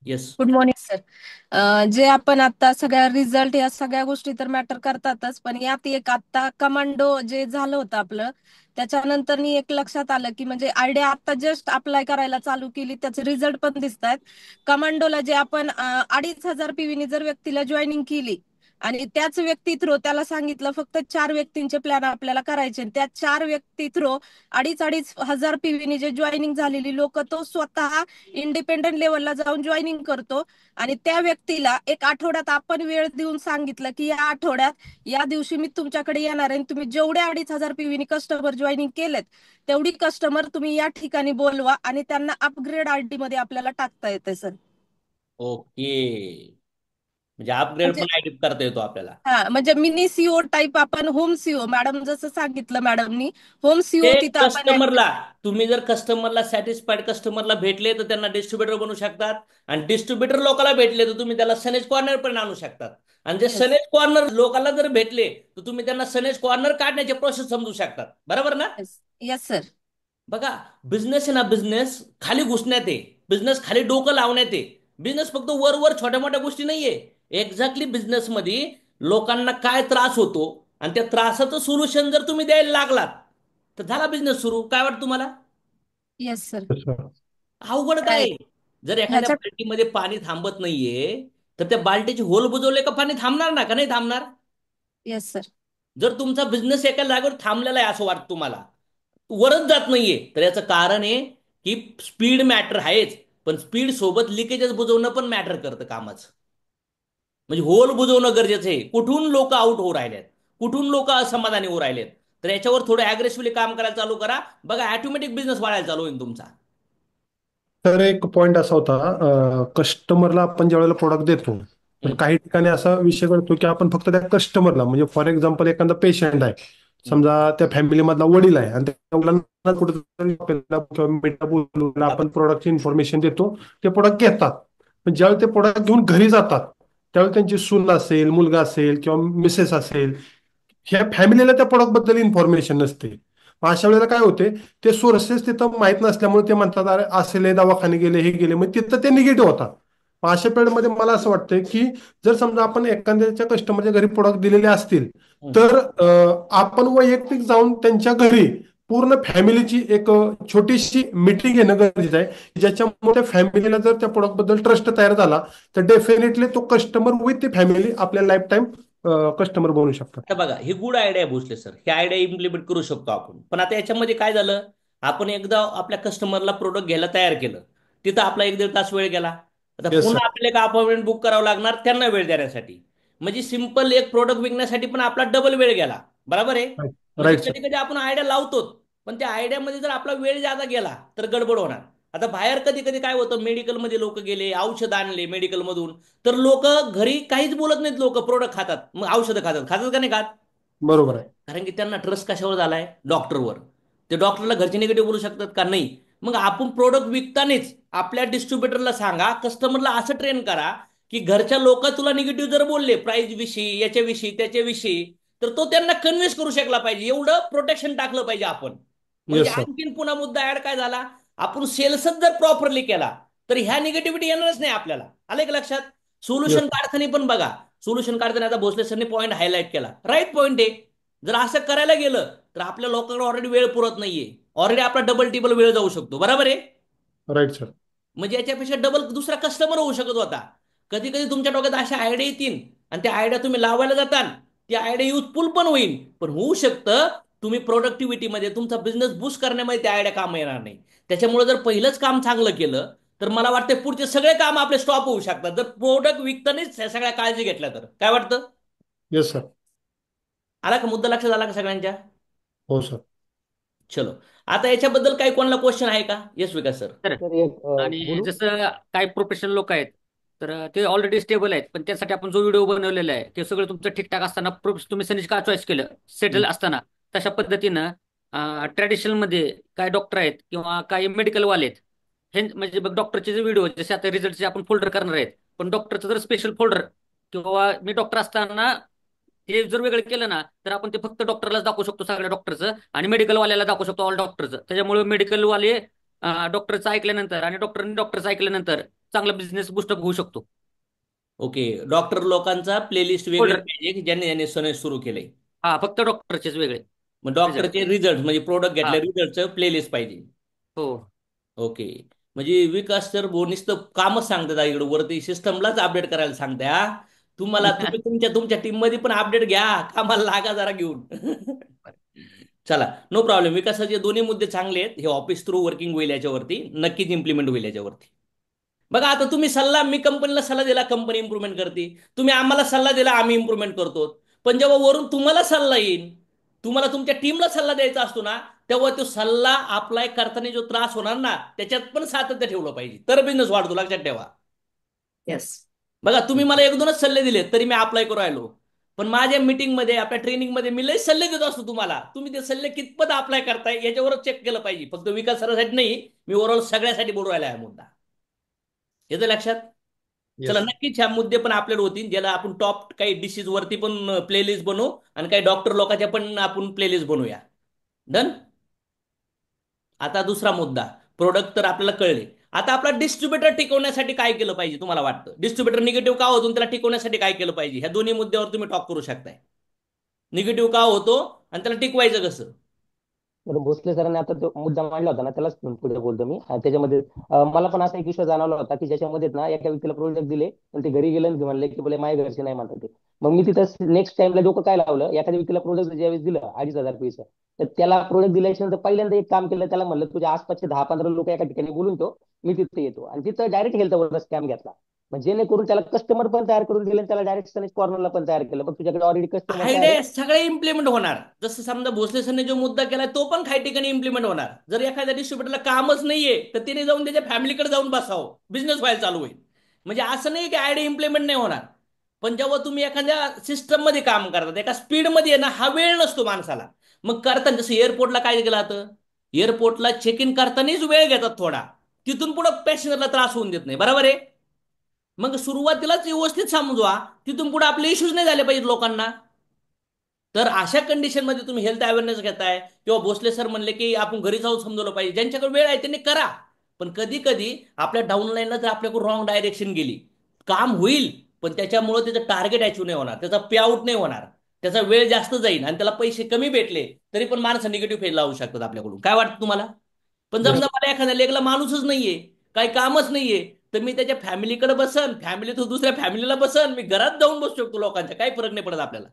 [SPEAKER 1] Yes.
[SPEAKER 9] Good morning sir. जे आपण आता सगळ्या रिझल्ट या सगळ्या गोष्टी तर मॅटर करतातच, पण यात एक आता कमांडो जे झालं होतं आपलं, त्याच्यानंतर एक लक्षात आलं की म्हणजे आयडिया आता जस्ट अप्लाय करायला चालू केली, त्याचे रिझल्ट पण दिसत आहेत. कमांडोला जे आपण 2,500 PV जर व्यक्तीला जॉईनिंग केली आणि त्याच व्यक्ती थ्रो त्याला सांगितलं फक्त 4 व्यक्तींचे प्लॅन आपल्याला करायचे, त्या 4 व्यक्ती थ्रो 2,500 PV जे जॉईनिंग झालेली लोक तो स्वतः इंडिपेंडंट लेवलला जाऊन जॉईनिंग करतो. आणि त्या व्यक्तीला एक आठवड्यात आपण वेळ देऊन सांगितलं की या आठवड्यात या दिवशी मी तुमच्याकडे येणार आहे, तुम्ही जेवढे 2,500 PV कस्टमर जॉईनिंग केलेत तेवढी कस्टमर तुम्ही या ठिकाणी बोलवा आणि त्यांना अपग्रेड RD मध्ये आपल्याला टाकता येते सर.
[SPEAKER 1] ओके, म्हणजे अपग्रेड
[SPEAKER 9] म्हणजे
[SPEAKER 1] पण आयडी करता येतो आपल्याला.
[SPEAKER 9] हा, म्हणजे मिनी सीओ टाईप आपण होम सीओ मॅडम जसं सांगितलं मॅडमनी, होम सीओ
[SPEAKER 1] ते
[SPEAKER 9] तिथं आपण
[SPEAKER 1] कस्टमरला, तुम्ही जर कस्टमरला सॅटिस्फाईड कस्टमरला भेटले तर त्यांना डिस्ट्रीब्युटर बनवू शकतात, आणि डिस्ट्रीब्युटर लोकांना भेटले तर तुम्ही त्याला सनेज कॉर्नर पण आणू शकतात, आणि जे सनेज कॉर्नर लोकांना जर भेटले तर तुम्ही त्यांना सनेज कॉर्नर काढण्याचे प्रोसेस समजू शकतात. बरोबर ना?
[SPEAKER 9] Yes sir.
[SPEAKER 1] बघा, बिझनेस आहे ना, बिझनेस खाली घुसण्यात आहे, बिझनेस खाली डोकं लावण्यात आहे. बिझनेस फक्त वर वर छोट्या मोठ्या गोष्टी नाहीये. एक्झॅक्टली बिझनेसमध्ये लोकांना काय त्रास होतो आणि त्या त्रासाचं सोल्युशन जर तुम्ही द्यायला लागलात तर झाला बिझनेस सुरू. काय वाटतं तुम्हाला?
[SPEAKER 9] Yes sir.
[SPEAKER 1] अवघड काय आहे? जर एखाद्या
[SPEAKER 9] ह्याच्या
[SPEAKER 1] बाल्टीमध्ये पाणी थांबत नाहीये तर त्या बाल्टीचे होल बुजवले का पाणी थांबणार ना, का नाही थांबणार?
[SPEAKER 9] Yes sir.
[SPEAKER 1] जर तुमचा बिझनेस एका जागेवर थांबलेला आहे असं वाटतं तुम्हाला, वरच जात नाहीये, तर याचं कारण आहे की स्पीड मॅटर आहेच, पण स्पीड सोबत लिकेजेस बुजवणं पण मॅटर करतं कामाचं. म्हणजे होल बुजवणं गरजेचं आहे. कुठून लोक आउट होऊ राहिलेत, कुठून लोक असमाधानी होऊ राहिलेत, तर याच्यावर थोडं अग्रेसिव्हली काम करायला चालू करा. बघा ऑटोमॅटिक बिझनेस वाढायला चालू होईल तुमचा.
[SPEAKER 10] तर एक पॉइंट असा होता, कस्टमरला आपण ज्यावेळेला प्रोडक्ट देतो तर काही ठिकाणी असा विषय घडतो की आपण फक्त त्या कस्टमरला, म्हणजे फॉर एक्झाम्पल एखादा पेशंट आहे, समजा त्या फॅमिलीमधला वडील आहे आणि त्या मुलांना कुठेतरी बोलून आपण प्रोडक्टची इन्फॉर्मेशन देतो, ते प्रोडक्ट घेतात. पण ज्यावेळी ते प्रोडक्ट घेऊन घरी जातात त्यावेळी त्यांची सून असेल, मुलगा असेल किंवा मिसेस असेल, ह्या फॅमिलीला त्या प्रोडक्ट बद्दल इन्फॉर्मेशन नसते. मग अशा वेळेला काय होते, ते सोर्सेस तिथं माहित नसल्यामुळे ते म्हणतात अरे असेले दवाखाने गेले, हे गेले, मग तिथं ते निगेटिव्ह होतात. मग अशा पिरियडमध्ये मला असं वाटतंय की जर समजा आपण एखाद्याच्या कस्टमरच्या घरी प्रोडक्ट दिलेले असतील तर आपण वैयक्तिक जाऊन त्यांच्या घरी पूर्ण फॅमिलीची एक छोटीशी मीटिंग घेणं गरजेचं आहे, ज्याच्यामुळे त्या फॅमिलीला जर त्या प्रोडक्ट बद्दल ट्रस्ट तयार झाला तर डेफिनेटली तो कस्टमर विथ ती फॅमिली आपल्या लाईफ टाईम कस्टमर बनू शकतात.
[SPEAKER 1] आता बघा, ही गुड आयडिया भोसले सर, ही आयडिया इम्प्लिमेंट करू शकतो आपण. पण आता याच्यामध्ये काय झालं, आपण एकदा आपल्या कस्टमरला प्रोडक्ट घ्यायला तयार केलं, तिथं आपला 1-1.5 तास वेळ गेला. आता
[SPEAKER 10] येस
[SPEAKER 1] पुन्हा
[SPEAKER 10] सर.
[SPEAKER 1] आपल्याला एक अपॉइंटमेंट बुक करावं लागणार त्यांना वेळ देण्यासाठी. म्हणजे सिम्पल एक प्रोडक्ट विकण्यासाठी पण आपला डबल वेळ गेला. बरोबर आहे? म्हणजे
[SPEAKER 10] राईट सर.
[SPEAKER 1] कधी कधी आपण आयडिया लावतो, पण त्या आयडियामध्ये जर आपला वेळ ज्यादा गेला तर गडबड होणार. आता बाहेर कधी कधी काय होतं, मेडिकलमध्ये लोक गेले, औषध आणले मेडिकलमधून, तर लोक घरी काहीच बोलत नाहीत, लोक प्रोडक्ट खातात, मग औषधं खातात. खातात का नाही खात?
[SPEAKER 10] बरोबर आहे.
[SPEAKER 1] कारण की त्यांना ट्रस्ट कशावर झालाय? डॉक्टरवर. ते डॉक्टरला घरचे निगेटिव्ह बोलू शकतात का? नाही. मग आपण प्रोडक्ट विकतानाच आपल्या डिस्ट्रीब्युटरला सांगा, कस्टमरला असं ट्रेन करा की घरच्या लोक तुला निगेटिव्ह जर बोलले प्राइस विषयी, याच्याविषयी, त्याच्याविषयी, तर तो त्यांना कन्व्हिन्स करू शकला पाहिजे. एवढं प्रोटेक्शन टाकलं पाहिजे आपण. म्हणजे
[SPEAKER 10] येस सर.
[SPEAKER 1] आणखीन पुन्हा मुद्दा ऍड काय झाला, आपण सेल्सच जर प्रॉपरली केला तर ह्या निगेटिव्हिटी येणारच नाही आपल्याला. आलं का लक्षात?
[SPEAKER 10] येस.
[SPEAKER 1] सोल्युशन काढताना पण बघा, सोल्युशन काढताना आता भोसले सरने पॉईंट हायलाइट केला, राईट पॉईंट आहे. जर असं करायला गेलं तर आपल्या लोकांकडे ऑलरेडी वेळ पुरत नाहीये. ऑलरेडी आपला डबल टिबल वेळ जाऊ शकतो. बरोबर आहे.
[SPEAKER 10] Right sir.
[SPEAKER 1] म्हणजे याच्यापेक्षा डबल दुसरा कस्टमर होऊ शकत होता. कधी कधी तुमच्या डोक्यात अशा आयडिया येतील आणि त्या आयडिया तुम्ही लावायला जाताल, ती आयडिया युजफुल पण होईल, पण होऊ शकतं तुम्ही प्रोडक्टिव्हिटीमध्ये तुमचा बिझनेस बूस्ट करण्यामध्ये त्या आयडिया काम येणार नाही. त्याच्यामुळे जर पहिलंच काम चांगलं केलं तर मला वाटतं पुढचे सगळे काम आपले स्टॉप होऊ शकतात, जर प्रोडक्ट विकतानाच ह्या सगळ्या काळजी घेतल्या तर. काय वाटतं?
[SPEAKER 10] Yes sir.
[SPEAKER 1] आला का मुद्दा लक्षात आला का सगळ्यांच्या?
[SPEAKER 10] हो सर.
[SPEAKER 1] चलो, आता याच्याबद्दल काही कोणाला क्वेश्चन आहे का? येस विकास सर.
[SPEAKER 8] तर
[SPEAKER 5] सर एक
[SPEAKER 8] आणि
[SPEAKER 5] बोलू.
[SPEAKER 8] जसं काही प्रोफेशनल लोक आहेत तर ते ऑलरेडी स्टेबल आहेत, पण त्यासाठी आपण जो व्हिडिओ बनवलेला आहे ते सगळं तुमचं ठीकठाक असताना तुम्ही सनीज का चॉईस केलं सेटल असताना, तशा पद्धतीनं ट्रॅडिशनल मध्ये काय डॉक्टर आहेत किंवा काही मेडिकल वाले आहेत, हे म्हणजे बघ डॉक्टरचे जे व्हिडिओ जसे आता रिझल्टचे आपण फोल्डर करणार आहेत, पण डॉक्टरचं जर स्पेशल फोल्डर किंवा मी डॉक्टर असताना हे जर वेगळं केलं ना तर आपण ते फक्त डॉक्टरलाच दाखवू शकतो सगळ्या डॉक्टरचं, आणि मेडिकल वाल्याला दाखवू शकतो ऑल डॉक्टरचं. त्याच्यामुळे मेडिकल वाले डॉक्टरचं ऐकल्यानंतर आणि डॉक्टरने डॉक्टरचं ऐकल्यानंतर चांगला बिझनेस बुस्टअप होऊ शकतो.
[SPEAKER 1] ओके, डॉक्टर लोकांचा प्लेलिस्ट वेगळी
[SPEAKER 8] फोल्डर
[SPEAKER 1] पाहिजे की ज्यांनी ज्यांनी सण सुरू केले.
[SPEAKER 8] हा, फक्त डॉक्टरचेच वेगळे
[SPEAKER 1] मग
[SPEAKER 8] रिझल्ट.
[SPEAKER 1] डॉक्टरचे रिझल्ट म्हणजे प्रोडक्ट
[SPEAKER 8] हा,
[SPEAKER 1] घेतल्या रिझल्टचं प्लेलिस्ट पाहिजे.
[SPEAKER 8] हो.
[SPEAKER 1] ओके, म्हणजे विकास सर नुसतं कामच सांगतात इकडे वरती सिस्टमलाच अपडेट करायला सांगते. हा, तुम्ही तुमच्या तुमच्या टीम मध्ये पण अपडेट घ्या, कामाला लागा जरा घेऊन. चला, नो प्रॉब्लेम. विकासाचे दोन्ही मुद्दे चांगले आहेत. हे ऑफिस थ्रू वर्किंग होईल याच्यावरती, नक्कीच इम्प्लिमेंट होईल याच्यावरती. बघा आता तुम्ही सल्ला, मी कंपनीला सल्ला दिला, कंपनी इम्प्रुव्हमेंट करते. तुम्ही आम्हाला सल्ला दिला, आम्ही इम्प्रुव्हमेंट करतो. पण जेव्हा वरून तुम्हाला सल्ला येईल, तुम्हाला तुमच्या टीमला सल्ला द्यायचा असतो ना, तेव्हा तो सल्ला अप्लाय करताना जो त्रास होणार ना, त्याच्यात पण सातत्य ठेवलं पाहिजे, तर बिझनेस वाढतो. लक्षात ठेवा.
[SPEAKER 6] येस.
[SPEAKER 1] बघा तुम्ही मला एक दोनच सल्ले दिले तरी मी अप्लाय करू राहिलो, पण माझ्या मीटिंगमध्ये आपल्या ट्रेनिंगमध्ये मी लई सल्ले देत असतो तुम्हाला. तुम्ही ते सल्ले कितपत अप्लाय करताय याच्यावरच चेक केलं पाहिजे. फक्त विकासासाठी नाही, मी ओव्हरऑल सगळ्यासाठी बोलू राहिला आहे मुद्दा. येतं लक्षात? चला,
[SPEAKER 10] येस.
[SPEAKER 1] नक्कीच ह्या मुद्दे पण आपल्याला होतील, ज्याला आपण टॉप काही डिसीज वरती पण प्लेलिस्ट बनवू आणि काही डॉक्टर लोकांच्या पण आपण प्लेलिस्ट बनवूया. डन. आता दुसरा मुद्दा, प्रोडक्ट तर आपल्याला कळले. आता आपला डिस्ट्रीब्युटर टिकवण्यासाठी काय केलं पाहिजे तुम्हाला वाटतं? डिस्ट्रीब्युटर निगेटिव्ह का होतो, त्याला टिकवण्यासाठी काय केलं पाहिजे? ह्या दोन्ही मुद्द्यावर तुम्ही टॉक करू शकताय. निगेटिव्ह का होतो आणि त्याला टिकवायचं कसं?
[SPEAKER 5] तर भोसले सरांनी आता तो मुद्दा मांडला होता ना, त्यालाच पुढे बोलतो मी. त्याच्यामध्ये मला पण असा एक विषय जाणवला होता की ज्याच्यामध्ये ना एका व्यक्तीला प्रोजेक्ट दिले पण ते घरी गेले आणि म्हणले की बोले माझ्या घरचे नाही म्हणतात ते. मग मी तिथं नेक्स्ट टाइमला डोकं काय लावलं, एखाद्या व्यक्तीला प्रोजेक्ट ज्यावेळेस दिलं 2,500 पैसे, तर त्याला प्रोजेक्ट दिल्याच्या नंतर पहिल्यांदा एक काम केलं, त्याला म्हणलं तुझ्या आसपासचे 10-15 लोक एका ठिकाणी बोलून तो, मी तिथे येतो, आणि तिथं डायरेक्ट हेल्थवर स्कॅम घेतला. मग जेणेकरून त्याला कस्टमर पण तयार करून दिले आणि त्याला डायरेक्ट सनेज कॉर्नरला पण तयार केलं. मग तुझ्याकडे ऑलरेडी कस्टमर तयार आहे.
[SPEAKER 1] आयडिया सगळे इम्प्लिमेंट होणार. जसं समजा भोसले सरने जो मुद्दा केलाय तो पण काही ठिकाणी इम्प्लिमेंट होणार. जर एखाद्या डिस्ट्रीब्युटरला कामच नाहीये तर तिने जाऊन त्याच्या फॅमिलीकडे जाऊन बसावं, बिझनेस व्हायला चालू होईल. म्हणजे असं नाही की आयडिया इम्प्लिमेंट नाही होणार, पण जेव्हा तुम्ही एखाद्या सिस्टम मध्ये काम करतात, एका स्पीड मध्ये ना, हा वेळ नसतो माणसाला. मग करताना जसं एअरपोर्टला काय केलं जातं, एअरपोर्टला चेक इन करतानाच वेळ घेतात थोडा, तिथून पुढे पॅसेंजरला त्रास होऊन देत नाही. बरोबर आहे. मग सुरुवातीलाच व्यवस्थित समजवा, तिथून पुढे आपले इश्यूज नाही झाले पाहिजेत लोकांना. तर अशा कंडिशन मध्ये तुम्ही हेल्थ अवेअरनेस घेताय, किंवा भोसले सर म्हणले की आपण घरी जाऊन समजवलं पाहिजे, ज्यांच्याकडे वेळ आहे त्यांनी करा. पण कधी कधी आपल्या डाऊनलाईनला जर आपल्याकडून रॉंग डायरेक्शन गेली, काम होईल पण त्याच्यामुळे त्याचं टार्गेट अचीव नाही होणार, त्याचा पे आउट नाही होणार, त्याचा वेळ जास्त जाईल आणि त्याला पैसे कमी भेटले तरी पण माणसं निगेटिव्ह फेज लावू शकतात आपल्याकडून. काय वाटतं तुम्हाला? पण
[SPEAKER 10] येस.
[SPEAKER 1] समजा मला एखाद्या लेगला माणूसच नाहीये, काही कामच नाहीये, तर मी त्याच्या फॅमिलीकडे बसन, फॅमिली तो दुसऱ्या फॅमिलीला बसन, मी घरात जाऊन बसू शकतो लोकांच्या, काही फरक नाही पडत आपल्याला.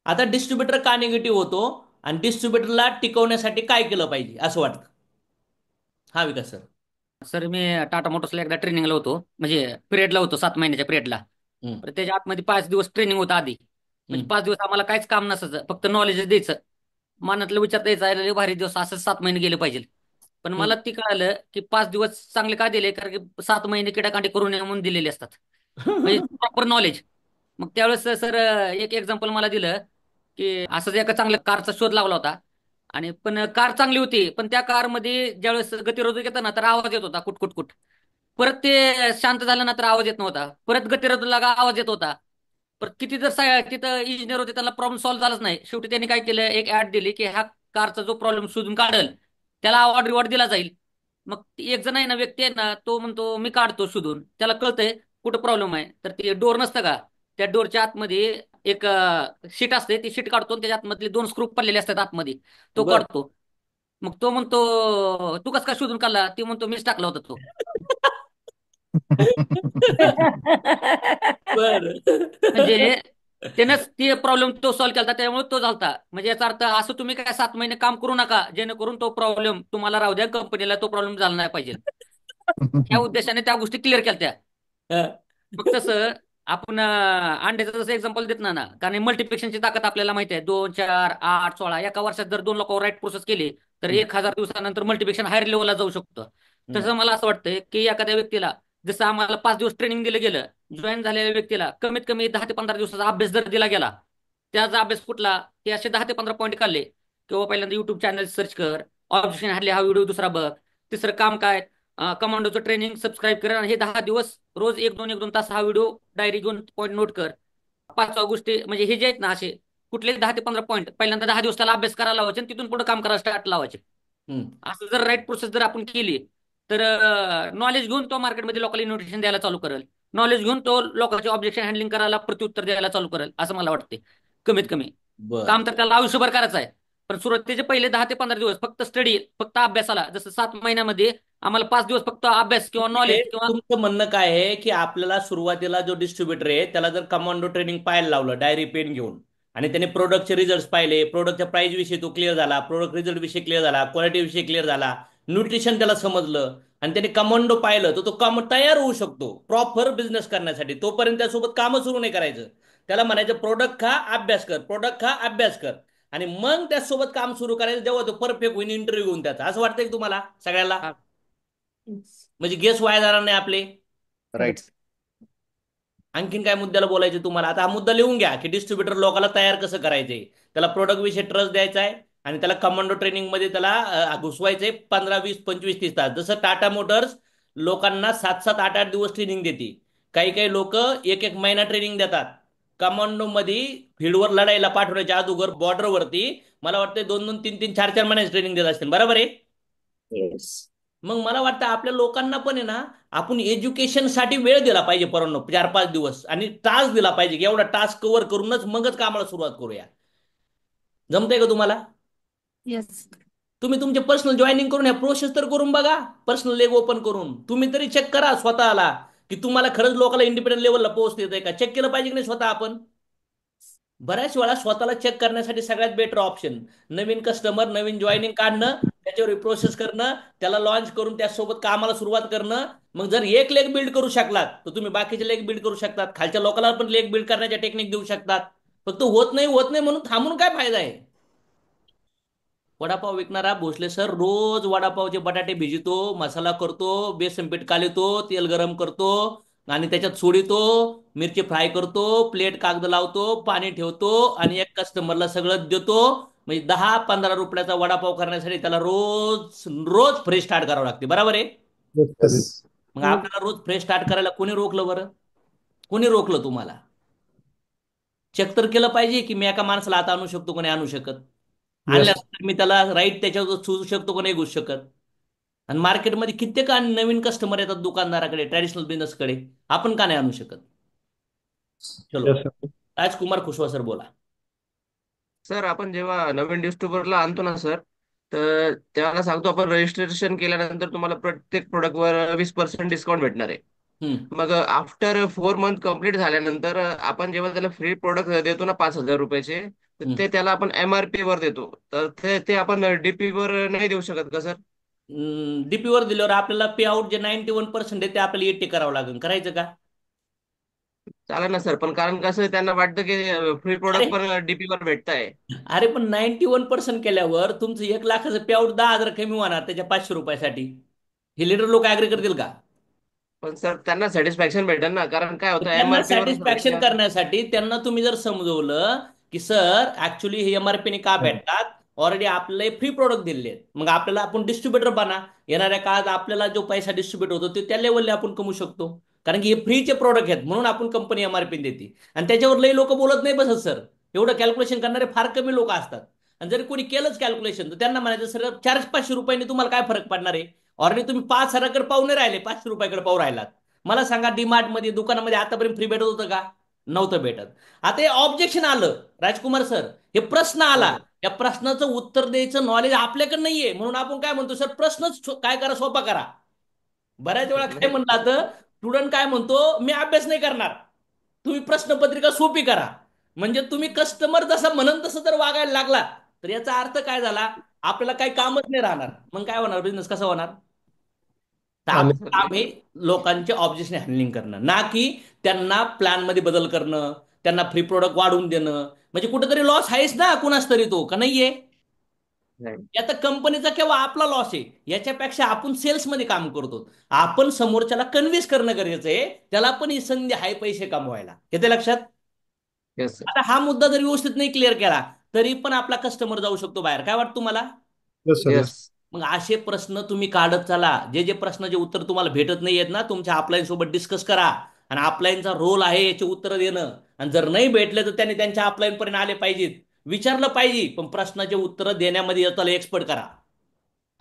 [SPEAKER 1] आता डिस्ट्रीब्युटर का निगेटिव्ह होतो आणि डिस्ट्रीब्युटरला टिकवण्यासाठी काय केलं पाहिजे असं वाटतं? हा विकास सर.
[SPEAKER 8] सर मी टाटा मोटर्सला एकदा ट्रेनिंगला होतो, म्हणजे पिरियडला होतो 7 महिन्याच्या पिरियडला.
[SPEAKER 1] हम्म,
[SPEAKER 8] तर त्याच्या आतमध्ये 5 दिवस ट्रेनिंग होतं आधी. म्हणजे
[SPEAKER 1] हम्म,
[SPEAKER 8] 5 दिवस आम्हाला काहीच काम नसायचं, फक्त नॉलेज द्यायचं, मनातलं विचार द्यायचा, "अरे भारी दिवस, असं 7 महिने गेले पाहिजे." पण मला
[SPEAKER 1] हम्म.
[SPEAKER 8] ती कळालं की 5 दिवस चांगले का दिले, कारण की 7 महिने किडाकांडी करून नये म्हणून दिलेले असतात, म्हणजे प्रॉपर नॉलेज. मग त्यावेळेस सर एक एक्झाम्पल मला दिलं की असंच एका चांगल्या कारचा शोध लावला होता, आणि पण कार चांगली होती, पण त्या कारमध्ये ज्यावेळेस गतिरोधक येतं ना तर आवाज येत होता, कुट कुट कुट. परत ते शांत झालं ना तर आवाज येत नव्हता, परत गतिरोधक लागा आवाज येत होता. परत किती जर तिथं इंजिनियर होते, त्यांना प्रॉब्लेम सॉल्व्ह झालाच नाही. शेवटी त्यांनी काय केलं, एक ऍड दिली की ह्या कारचा जो प्रॉब्लेम शोधून काढेल त्याला अवॉर्ड रिवॉर्ड दिला जाईल. मग एक जण आहे ना, व्यक्ती आहे ना, तो म्हणतो मी काढतो शोधून, त्याला कळतंय कुठं प्रॉब्लेम आहे, तर ते डोर नसतं का, त्या डोरच्या आतमध्ये एक शीट असते, ती शीट काढतो आणि त्याच्या आतमधले 2 स्क्रू पडलेले असतात आतमध्ये, तो
[SPEAKER 1] बर
[SPEAKER 8] काढतो. मग तो म्हणतो तू कस काय शोधून काढला, ती म्हणतो मीच टाकला होता तो.
[SPEAKER 1] बर
[SPEAKER 8] म्हणजे त्यानंच ती प्रॉब्लेम तो सॉल्व्ह केला, त्यामुळे तो झालता. म्हणजे याचा अर्थ असं तुम्ही काय 7 महिने काम करू नका जेणेकरून तो प्रॉब्लेम तुम्हाला राहू द्या, कंपनीला तो प्रॉब्लेम झाला नाही पाहिजे. त्या उद्देशाने त्या गोष्टी क्लिअर केल्या त्या. मग तसं आपण अंड्याचं जसं एक्झाम्पल देत ना, कारण मल्टिप्लिकेशनची ताकद आपल्याला माहिती आहे. 2 4 8 16 एका वर्षात जर 2 लोक राईट प्रोसेस केली तर 1000 दिवसानंतर मल्टिप्लिकेशन हायर लेवलला जाऊ शकतं. तसं मला असं वाटतं की एखाद्या व्यक्तीला जसं आम्हाला 5 दिवस ट्रेनिंग दिलं गेलं, जॉईन झालेल्या व्यक्तीला कमीत कमी 10 ते 15 दिवसाचा अभ्यास जर दिला गेला, त्याचा अभ्यास कुठला, ते असे 10 ते 15 पॉईंट काढले किंवा पहिल्यांदा युट्यूब चॅनल सर्च कर, ऑब्जेक्शन हरले हा व्हिडिओ दुसरा बघ, तिसरं काम काय, कमांडोचं ट्रेनिंग सबस्क्राईब कर आणि हे 10 दिवस रोज 1 2 हा व्हिडिओ डायरी घेऊन पॉईंट नोट कर. 5व्या गोष्टी म्हणजे हे जे आहेत ना, असे कुठले 10 ते 15 पॉईंट पहिल्यांदा 10 दिवस त्याला अभ्यास करायला लावायचे आणि तिथून पुढे काम करायला स्टार्ट लावायचे. असं जर राईट प्रोसेस जर आपण केली तर नॉलेज घेऊन तो मार्केटमध्ये लोकांना इन्व्हिटेशन द्यायला चालू करेल. नॉलेज घेऊन तो लोकांचे ऑब्जेक्शन हँडलिंग करायला प्रत्युत्तर द्यायला चालू करेल असं मला वाटते. कमीत कमी
[SPEAKER 1] बर
[SPEAKER 8] काम तर त्याला आयुष्यभर करायचं आहे, पण सुरुवातीचे पहिले 10 ते 15 दिवस फक्त स्टडी, फक्त अभ्यासाला. जसं 7 महिन्यामध्ये आम्हाला 5 दिवस फक्त अभ्यास किंवा
[SPEAKER 1] हे
[SPEAKER 8] नॉलेज किंवा
[SPEAKER 1] तुमचं म्हणणं काय आहे की आपल्याला सुरुवातीला जो डिस्ट्रीब्युटर आहे त्याला जर कमांडो ट्रेनिंग पाहायला लावलं डायरी पेन घेऊन आणि त्याने प्रोडक्टचे रिझल्ट पाहिले, प्रोडक्टच्या प्राइस विषयी तो क्लिअर झाला, प्रोडक्ट रिझल्ट विषयी क्लिअर झाला, क्वालिटी विषयी क्लिअर झाला, न्यूट्रिशन त्याला समजलं आणि त्याने कमांडो पाहिलं, तर तो काम तयार होऊ शकतो प्रॉपर बिझनेस करण्यासाठी. तोपर्यंत त्यासोबत कामं सुरू नाही करायचं. त्याला म्हणायचं प्रोडक्ट खा अभ्यास कर, प्रोडक्ट खा अभ्यास कर, आणि मग त्यासोबत काम सुरू करायचं जेव्हा तो परफेक्ट होईल इंटरव्ह्यू घेऊन त्याचा. असं वाटतंय की तुम्हाला सगळ्याला?
[SPEAKER 8] हा,
[SPEAKER 1] म्हणजे गेस वाया जाणार नाही आपले.
[SPEAKER 2] राईट.
[SPEAKER 1] आणखीन काय मुद्द्याला बोलायचे तुम्हाला? आता हा मुद्दा लिहून घ्या की डिस्ट्रीब्युटर लोकांना तयार कसं करायचंय. त्याला प्रोडक्ट विषयी ट्रस्ट द्यायचा आहे आणि त्याला कमांडो ट्रेनिंग मध्ये त्याला घुसवायचंय 15 20 25 30 तास. जसं टाटा मोटर्स लोकांना 7 7 8 8 दिवस ट्रेनिंग देते, काही काही लोक 1 1 महिना ट्रेनिंग देतात. कमांडो मध्ये फील्डवर लढायला पाठवण्याच्या अगोदर बॉर्डरवरती मला वाटतं 2 2 3 3 4 4 महिन्याची ट्रेनिंग देत असतील, बरोबर आहे?
[SPEAKER 6] येस.
[SPEAKER 1] मग मला वाटतं आपल्या लोकांना पण आहे ना, आपण एज्युकेशनसाठी वेळ दिला पाहिजे पोरांनो, 4 5 दिवस, आणि टास्क दिला पाहिजे की एवढा टास्क कव्हर करूनच मगच कामाला सुरुवात करूया. जमतंय का तुम्हाला?
[SPEAKER 9] येस.
[SPEAKER 1] तुम्ही तुमचे पर्सनल जॉईनिंग करून या प्रोसेस तर करून बघा, पर्सनल लेग ओपन करून तुम्ही तरी चेक करा स्वतःला की तुम्हाला खरंच लोकांना इंडिपेंडंट लेवलला पोहोचता येतंय का. चेक केलं पाहिजे की नाही स्वतः आपण? बऱ्याच वेळा स्वतःला चेक करण्यासाठी सगळ्यात बेटर ऑप्शन नवीन कस्टमर, नवीन जॉईनिंग काढणं, त्याच्यावर प्रोसेस करणं, त्याला लॉन्च करून त्यासोबत कामाला सुरुवात करणं. मग जर एक लेग बिल्ड करू शकलात तर तुम्ही बाकीचे लेग बिल्ड करू शकतात, खालच्या लोकांना पण लेग बिल्ड करण्याच्या टेक्निक देऊ शकतात. फक्त होत नाही होत नाही म्हणून थांबून काय फायदा आहे? वडापाव विकणारा भोसले सर रोज वडापावचे बटाटे भिजतो, मसाला करतो, बेसन पीठ कालवतो, तेल गरम करतो आणि त्याच्यात सोडितो, मिरची फ्राय करतो, प्लेट कागद लावतो, पाणी ठेवतो आणि एक कस्टमरला सगळं देतो. म्हणजे 10 15 रुपयाचा वडापाव करण्यासाठी त्याला रोज रोज फ्रेश स्टार्ट करावं लागते, बरोबर आहे?
[SPEAKER 2] येस.
[SPEAKER 1] मग आपल्याला रोज फ्रेश स्टार्ट करायला कोणी रोखलं बरं? कोणी रोखलं तुम्हाला? चेक तर केलं पाहिजे की मी एका माणसाला आता आणू शकतो कोणी आणू शकत,
[SPEAKER 10] येस.
[SPEAKER 1] आणल्यानंतर मी त्याला राईट त्याच्यावर सुचू शकतो का नाही घुसू शकत. आणि मार्केटमध्ये कित्येक नवीन कस्टमर येतात दुकानदाराकडे, ट्रॅडिशनल बिझनेसकडे, आपण का नाही आणू शकत? चलो,
[SPEAKER 10] येस सर.
[SPEAKER 1] राजकुमार खुशवा सर बोला.
[SPEAKER 11] सर आपण जेव्हा नवीन डिस्ट्रीब्युटरला आणतो ना सर, तर त्याला सांगतो आपण रजिस्ट्रेशन केल्यानंतर तुम्हाला प्रत्येक प्रोडक्टवर 20% डिस्काउंट भेटणार आहे.
[SPEAKER 1] हम्म
[SPEAKER 11] मग आफ्टर 4 मंथ कंप्लीट झाल्यानंतर आपण जेव्हा त्याला फ्री प्रोडक्ट देतो ना 5,000 रुपयाचे, तर
[SPEAKER 1] हम्म
[SPEAKER 11] ते त्याला आपण MRP वर देतो. तर ते ते आपण DP वर नाही देऊ शकत का सर?
[SPEAKER 1] डीपी वर दिल्यावर आपल्याला पे आउट जे 91% आहे ते आपल्याला 80 करावं लागेल, करायचं का?
[SPEAKER 11] चालेल ना सर, पण कारण कसं आहे, त्यांना वाटतं की फ्री
[SPEAKER 1] अरे
[SPEAKER 11] प्रोडक्ट पण DP वर भेटताय.
[SPEAKER 1] अरे पण 91% केल्यावर तुमचं 1 लाखाचं पे आउट 10,000 कमी होणार त्याच्या 500 रुपयासाठी. हे लिडर लोक ऍग्री करतील का?
[SPEAKER 11] पण सर त्यांना सॅटिस्फॅक्शन भेटेल ना, कारण काय
[SPEAKER 1] तर
[SPEAKER 11] होतं
[SPEAKER 1] त्यांना
[SPEAKER 11] MRP वर
[SPEAKER 1] सॅटिस्फॅक्शन करण्यासाठी त्यांना तुम्ही जर समजवलं की सर ऍक्च्युली हे एमआरपी का भेटतात, ऑलरेडी आपल्याला फ्री प्रोडक्ट दिले आहेत, मग आपल्याला आपण डिस्ट्रीब्युटर बना, येणाऱ्या काळात आपल्याला जो पैसा डिस्ट्रीब्युट होतो ते त्या लेवलला आपण कमवू शकतो, कारण की हे फ्रीचे प्रोडक्ट आहेत म्हणून आपण कंपनी एमआरपी देते. आणि त्याच्यावर लई लोक बोलत नाही बसत सर, एवढं कॅल्क्युलेशन करणारे फार कमी लोक असतात. आणि जरी कोणी केलंच कॅल्क्युलेशन तर त्यांना म्हणायचं सर 400 500 रुपयांनी तुम्हाला काय फरक पडणार आहे? ऑलरेडी तुम्ही 5,000कडे पाहू नाही राहिले, 500 रुपयाकडे पाहू राहिलात. मला सांगा डीमार्ट मध्ये दुकानामध्ये आतापर्यंत फ्री भेटत होतं का? नव्हतं भेटत. आता हे ऑब्जेक्शन आलं राजकुमार सर, हे प्रश्न आला, या प्रश्नाचं उत्तर द्यायचं नॉलेज आपल्याकडे नाहीये, म्हणून आपण काय म्हणतो सर, प्रश्नच काय करा, सोपा करा. बऱ्याच वेळा काय म्हणलं आता स्टुडंट काय म्हणतो, मी अभ्यास नाही करणार, तुम्ही प्रश्नपत्रिका सोपी करा. म्हणजे तुम्ही कस्टमर जसं म्हणून तसं जर वागायला लागला तर याचा अर्थ काय झाला, आपल्याला काही कामच नाही राहणार. मग काय होणार, बिझनेस कसा होणार? तर
[SPEAKER 10] आणि
[SPEAKER 1] आपलं काम हे लोकांचे ऑब्जेक्शन हँडलिंग करणं, ना की त्यांना प्लॅन मध्ये बदल करणं, त्यांना फ्री प्रोडक्ट वाढवून देणं. म्हणजे कुठेतरी लॉस आहेच ना कुणाच तरी, तो का नाहीये? यात कंपनीचा किंवा आपला लॉस आहे, याच्यापेक्षा आपण सेल्समध्ये काम करतो, आपण समोरच्याला कन्व्हिन्स करणं गरजेचं आहे, त्याला पण ही संधी आहे पैसे कमवायला. येते लक्षात?
[SPEAKER 11] Yes sir.
[SPEAKER 1] आता हा मुद्दा जर व्यवस्थित नाही क्लिअर केला तरी पण आपला कस्टमर जाऊ शकतो बाहेर. काय वाटतं तुम्हाला?
[SPEAKER 10] yes, sir, yes.
[SPEAKER 11] येस.
[SPEAKER 1] मग असे प्रश्न तुम्ही काढत चला, जे प्रश्नाचे उत्तर तुम्हाला भेटत नाही आहेत ना, तुमच्या अपलाईन सोबत डिस्कस करा, आणि अपलाईनचा रोल आहे याचे उत्तर देणं. आणि जर नाही भेटले तर त्यांनी त्यांच्या अपलाईन पर्यंत आले पाहिजेत, विचारलं पाहिजे, पण प्रश्नाचे उत्तर देण्यामध्ये त्याला एक्सपर्ट करा.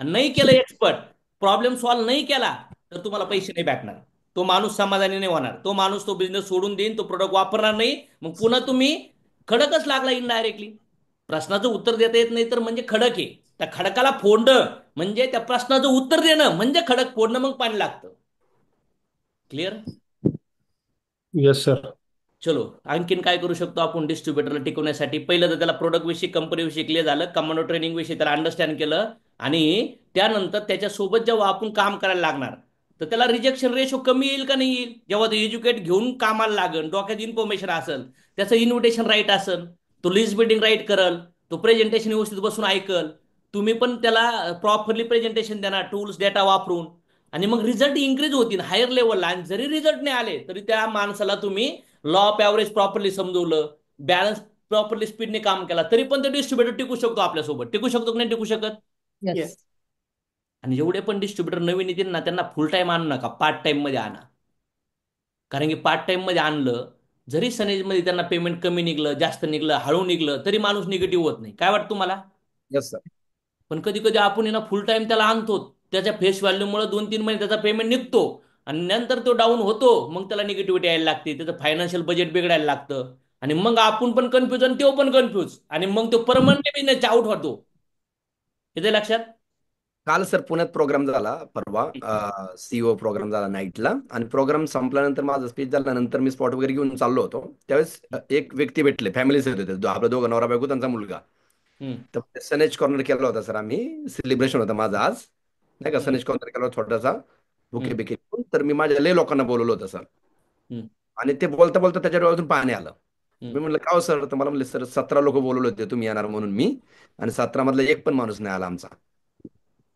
[SPEAKER 1] आणि नाही केलं एक्सपर्ट, प्रॉब्लेम सॉल्व्ह नाही केला तर तुम्हाला पैसे नाही भेटणार. तो माणूस समाधानी नाही होणार, तो माणूस तो बिझनेस सोडून देईन, तो प्रोडक्ट वापरणार नाही. मग पुन्हा तुम्ही खडकच लागला इनडायरेक्टली. प्रश्नाचं उत्तर देता येत नाही तर म्हणजे खडक आहे, त्या खडकाला फोडणं म्हणजे त्या प्रश्नाचं उत्तर देणं म्हणजे खडक फोडणं, मग पाणी लागतं. क्लिअर?
[SPEAKER 10] Yes sir.
[SPEAKER 1] चलो, आणखीन काय करू शकतो आपण डिस्ट्रीब्युटरला टिकवण्यासाठी? पहिलं तर त्याला प्रोडक्ट विषयी, कंपनी विषयी क्लिअर झालं, कमांडो ट्रेनिंग विषयी त्याला अंडरस्टँड केलं, आणि त्यानंतर त्याच्यासोबत जेव्हा आपण काम करायला लागणार तर त्याला रिजेक्शन रेशो कमी येईल का नाही येईल? जेव्हा तो एज्युकेट घेऊन कामाला लागेल, डोक्यात इन्फॉर्मेशन असेल, त्याचं इन्व्हिटेशन राईट असेल, तो लिस्ट बिल्डिंग राईट करल, तो प्रेझेंटेशन व्यवस्थित बसून ऐकल, तुम्ही पण त्याला प्रॉपरली प्रेझेंटेशन देणार टूल्स डेटा वापरून, आणि मग रिझल्ट इन्क्रीज होतील हायर लेवलला. आणि जरी रिझल्ट नाही आले तरी त्या माणसाला तुम्ही लॉ ऑफ ॲव्हरेज प्रॉपरली समजवलं, बॅलन्स प्रॉपरली स्पीडने काम केला, तरी पण ते डिस्ट्रीब्युटर टिकू शकतो आपल्यासोबत. टिकू शकतो की नाही टिकू शकत?
[SPEAKER 9] येस.
[SPEAKER 1] आणि जेवढे पण डिस्ट्रीब्युटर नवीन येतील ना, त्यांना फुल टाइम आणू नका, पार्ट टाइम मध्ये आणा. कारण की पार्ट टाइम मध्ये आणलं, जरी सनेजमध्ये त्यांना पेमेंट कमी निघलं, जास्त निघलं, हळू निघलं, तरी माणूस निगेटिव्ह होत नाही. काय वाटतं तुम्हाला?
[SPEAKER 2] Yes sir.
[SPEAKER 1] पण कधी कधी आपण ना फुल टाइम त्याला आणतो, त्याच्या फेस व्हॅल्यूमुळे 2-3 महिने त्याचा पेमेंट निघतो, आणि नंतर तो डाऊन होतो, मग त्याला निगेटिव्हिटी यायला लागते, त्याचं फायनान्शियल बजेट बिघडायला लागतं, आणि मग आपण पण कन्फ्यूज आणि तो पण कन्फ्यूज, आणि मग तो परमनंट बिझनेस आउट होतो. येते लक्षात?
[SPEAKER 7] काल सर पुण्यात प्रोग्राम झाला, परवा सीओ प्रोग्राम झाला नाईटला, आणि प्रोग्राम संपल्यानंतर माझं स्पीच झाल्यानंतर मी स्पॉट वगैरे घेऊन चाललो होतो, त्यावेळेस एक व्यक्ती भेटले, फॅमिलीच होते, आपल्या दोघं नवरा बायको त्यांचा मुलगा. तर सनेज कॉर्नर केला होता सर आम्ही, सेलिब्रेशन होतं माझं आज, नाही का, सनेज कॉर्नर केला होता छोटासा बुके बिके. तर मी माझ्या लय लोकांना बोलवलं होतं सर, आणि ते बोलता बोलता त्याच्या डोळ्यातून पाणी आलं. मी म्हटलं का हो सर? तर मला म्हणले सर 17 लोक बोलवले होते तुम्ही येणार म्हणून मी, आणि 17 मधला एक पण माणूस नाही आला आमचा.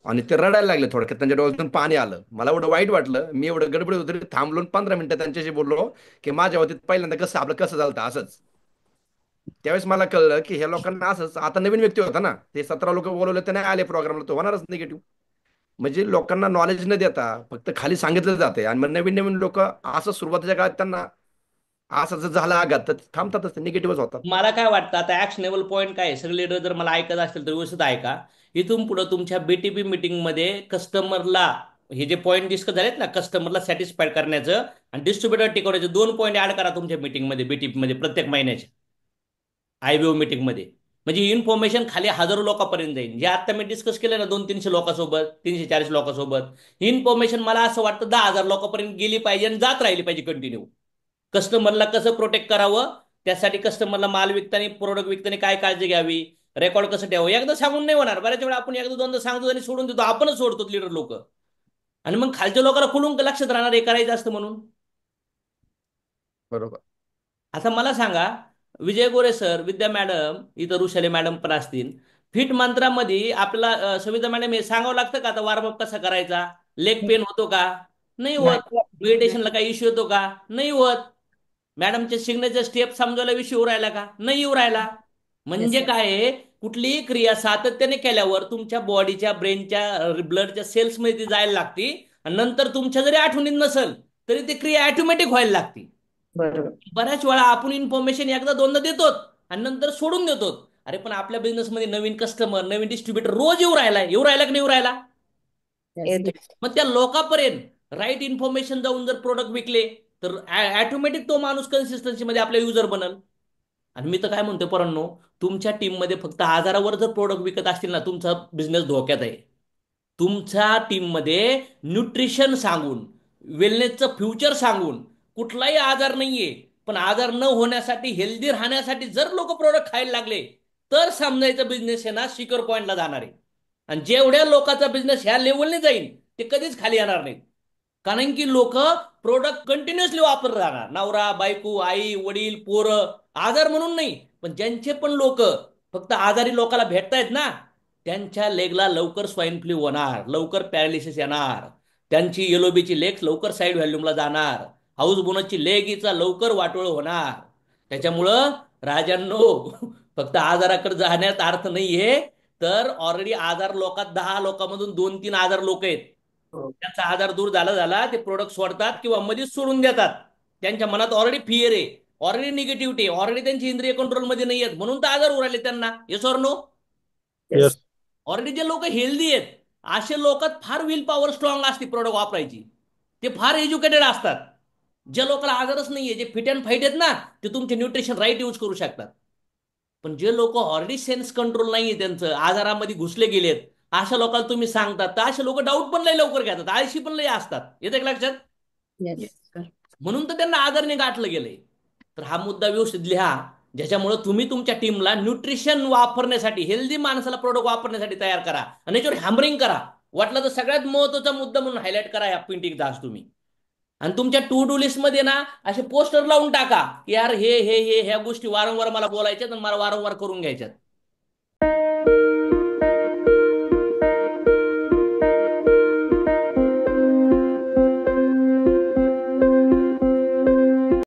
[SPEAKER 7] आणि ते रडायला लागले, थोडक्यात त्यांच्या डोळ्यातून पाणी आलं. मला एवढं वाईट वाटलं, मी एवढं गडबड होतं थांबलो, 15 मिनिटं त्यांच्याशी बोललो की माझ्या बाबतीत पहिल्यांदा कसं आपलं कसं झालं असंच. त्यावेळेस मला कळलं की ह्या लोकांना असंच, आता नवीन व्यक्ती होता ना, ते 17 लोक बोलवले ते नाही आले प्रोग्रामला, तो होणारच निगेटिव्ह. म्हणजे लोकांना नॉलेज न देता फक्त खाली सांगितलं जाते, आणि मग नवीन नवीन लोक असं सुरुवातीच्या काळात त्यांना असं जर झाला आघात तर थांबतातच, निगेटिव्हच होतात.
[SPEAKER 1] मला काय वाटतं आता ऍक्शनेबल पॉईंट काय आहे? सगळे लीडर जर मला ऐकत असतील तर व्यवस्थित ऐका. इथून पुढे तुमच्या बीटीपी मीटिंग मध्ये कस्टमरला, हे जे पॉईंट डिस्कस झालेत ना, कस्टमरला सॅटिस्फाईड करण्याचं आणि डिस्ट्रीब्युटर टिकवण्याचे 2 पॉईंट ऍड करा तुमच्या मीटिंग मध्ये, बीटीपी मध्ये, प्रत्येक महिन्याच्या आयबीओ मीटिंग मध्ये. म्हणजे इन्फॉर्मेशन खाली हजारो लोकांपर्यंत जाईल. जे आता मी डिस्कस केलं ना 200-300 लोकांसोबत, 300-400 लोकांसोबत, ही इन्फॉर्मेशन मला असं वाटतं 10,000 लोकांपर्यंत गेली पाहिजे आणि जात राहिली पाहिजे कंटिन्यू. कस्टमरला कसं प्रोटेक्ट करावं, त्यासाठी कस्टमरला माल विकताना, प्रोडक्ट विकताना काय काळजी घ्यावी, रेकॉर्ड कसं ठेवावं, एकदा सांगून नाही होणार. बऱ्याच वेळा आपण एकदा दोनदा सांगतो आणि सोडून देतो, आपणच सोडतो लीडर लोक, आणि मग खालच्या लोकांना खुलून लक्षात राहणार हे करायचं असतं म्हणून.
[SPEAKER 7] बरोबर.
[SPEAKER 1] आता मला सांगा, विजय गोरे सर, विद्या मॅडम, इथं ऋषाली मॅडम पण असतील, फिट मंत्रामध्ये आपल्याला सविता मॅडम हे सांगावं लागतं का आता वार्मअप कसा करायचा? लेग पेन होतो का? नाही होत. मेडिटेशनला काही इश्यू होतो का? नाही होत. मॅडमच्या सिग्नेचर स्टेप समजायला विषय येऊ राहिला का? नाही येऊ राहिला. म्हणजे काय आहे, कुठलीही क्रिया सातत्याने केल्यावर तुमच्या बॉडीच्या, ब्रेनच्या, ब्लडच्या सेल्समध्ये ती जायला लागते, आणि नंतर तुमच्या जरी आठवणीत नसेल तरी ती क्रिया ऑटोमॅटिक व्हायला लागते. बऱ्याच वेळा आपण इन्फॉर्मेशन एकदा दोनदा देतो आणि नंतर सोडून देतो. अरे पण आपल्या बिझनेसमध्ये नवीन कस्टमर, नवीन डिस्ट्रीब्युटर रोज येऊ राहिला की नाही येऊ राहिला? मग त्या लोकांपर्यंत राईट इन्फॉर्मेशन जाऊन जर प्रोडक्ट विकले तर ऑटोमॅटिक तो माणूस कन्सिस्टन्सीमध्ये आपला युजर बनल. आणि मी तर काय म्हणतोय पोरांनो, तुमच्या टीममध्ये फक्त 1000वर जर प्रोडक्ट विकत असतील ना, तुमचा बिझनेस धोक्यात आहे. तुमच्या टीममध्ये न्यूट्रिशन सांगून, वेलनेसचं फ्युचर सांगून, कुठलाही आजार नाहीये पण आजार न होण्यासाठी, हेल्दी राहण्यासाठी जर लोक प्रोडक्ट खायला लागले, तर समजायचं बिझनेस आहे ना शिखर पॉईंटला जाणार आहे. आणि जेवढ्या लोकांचा बिझनेस ह्या लेवलने जाईल ते कधीच खाली येणार नाहीत. कारण की लोक प्रोडक्ट कंटिन्युअसली वापरत राहणार. नवरा, बायको, आई, वडील, पोरं, आजार म्हणून नाही, पण ज्यांचे पण लोक फक्त आजारी लोकांना भेटतायत ना, त्यांच्या लेगला लवकर स्वाईन फ्लू होणार, लवकर पॅरालिसिस येणार, त्यांची एलओबीची लेग लवकर साईड व्हॅल्यूमला जाणार, हाऊस बोनसची लेगीचा लवकर वाटोळ होणार. त्याच्यामुळं राजांनो, फक्त आजाराकडे जाण्यात अर्थ नाहीये. तर ऑलरेडी आजार लोकात 10 लोकांमधून 2-3 आजार लोक आहेत, त्यांचा आजार दूर झाला ते प्रोडक्ट सोडतात किंवा मध्येच सोडून देतात. त्यांच्या मनात ऑलरेडी फिअर आहे, ऑलरेडी निगेटिव्हिटी आहे, ऑलरेडी त्यांची इंद्रिय कंट्रोलमध्ये नाही आहेत, म्हणून तर आजार उरायले त्यांना. Yes or no?
[SPEAKER 10] Yes.
[SPEAKER 1] Already जे लोक हेल्दी आहेत असे लोकात फार विल पॉवर स्ट्रॉंग असते प्रोडक्ट वापरायची. ते फार एज्युकेटेड असतात. ज्या लोकांना आजारच नाहीये, जे फिट अँड फाईट आहेत ना, ते तुमचे न्यूट्रिशन राईट यूज करू शकतात. पण जे लोक ऑलरेडी सेन्स कंट्रोल नाहीये, त्यांचं आजारामध्ये घुसले गेलेत, अशा लोकांना तुम्ही सांगतात तर असे लोक डाऊट पण लय लवकर घेतात, आळशी पण लय असतात. येते का लक्षात? म्हणून तर त्यांना आजारने गाठलं गेलंय. तर हा मुद्दा व्यवस्थित लिहा, ज्याच्यामुळे तुम्ही तुमच्या टीमला न्यूट्रिशन वापरण्यासाठी, हेल्दी माणसाला प्रोडक्ट वापरण्यासाठी तयार करा आणि याच्यावर हॅमरिंग करा. वाटलं तर सगळ्यात महत्वाचा मुद्दा म्हणून हायलाइट करा या पेंटिंग तास तुम्ही. आणि तुमच्या टू डू लिस्ट मध्ये ना असे पोस्टर लावून टाका की यार हे ह्या गोष्टी वारंवार मला बोलायच्यात आणि मला वारंवार करून घ्यायच्यात.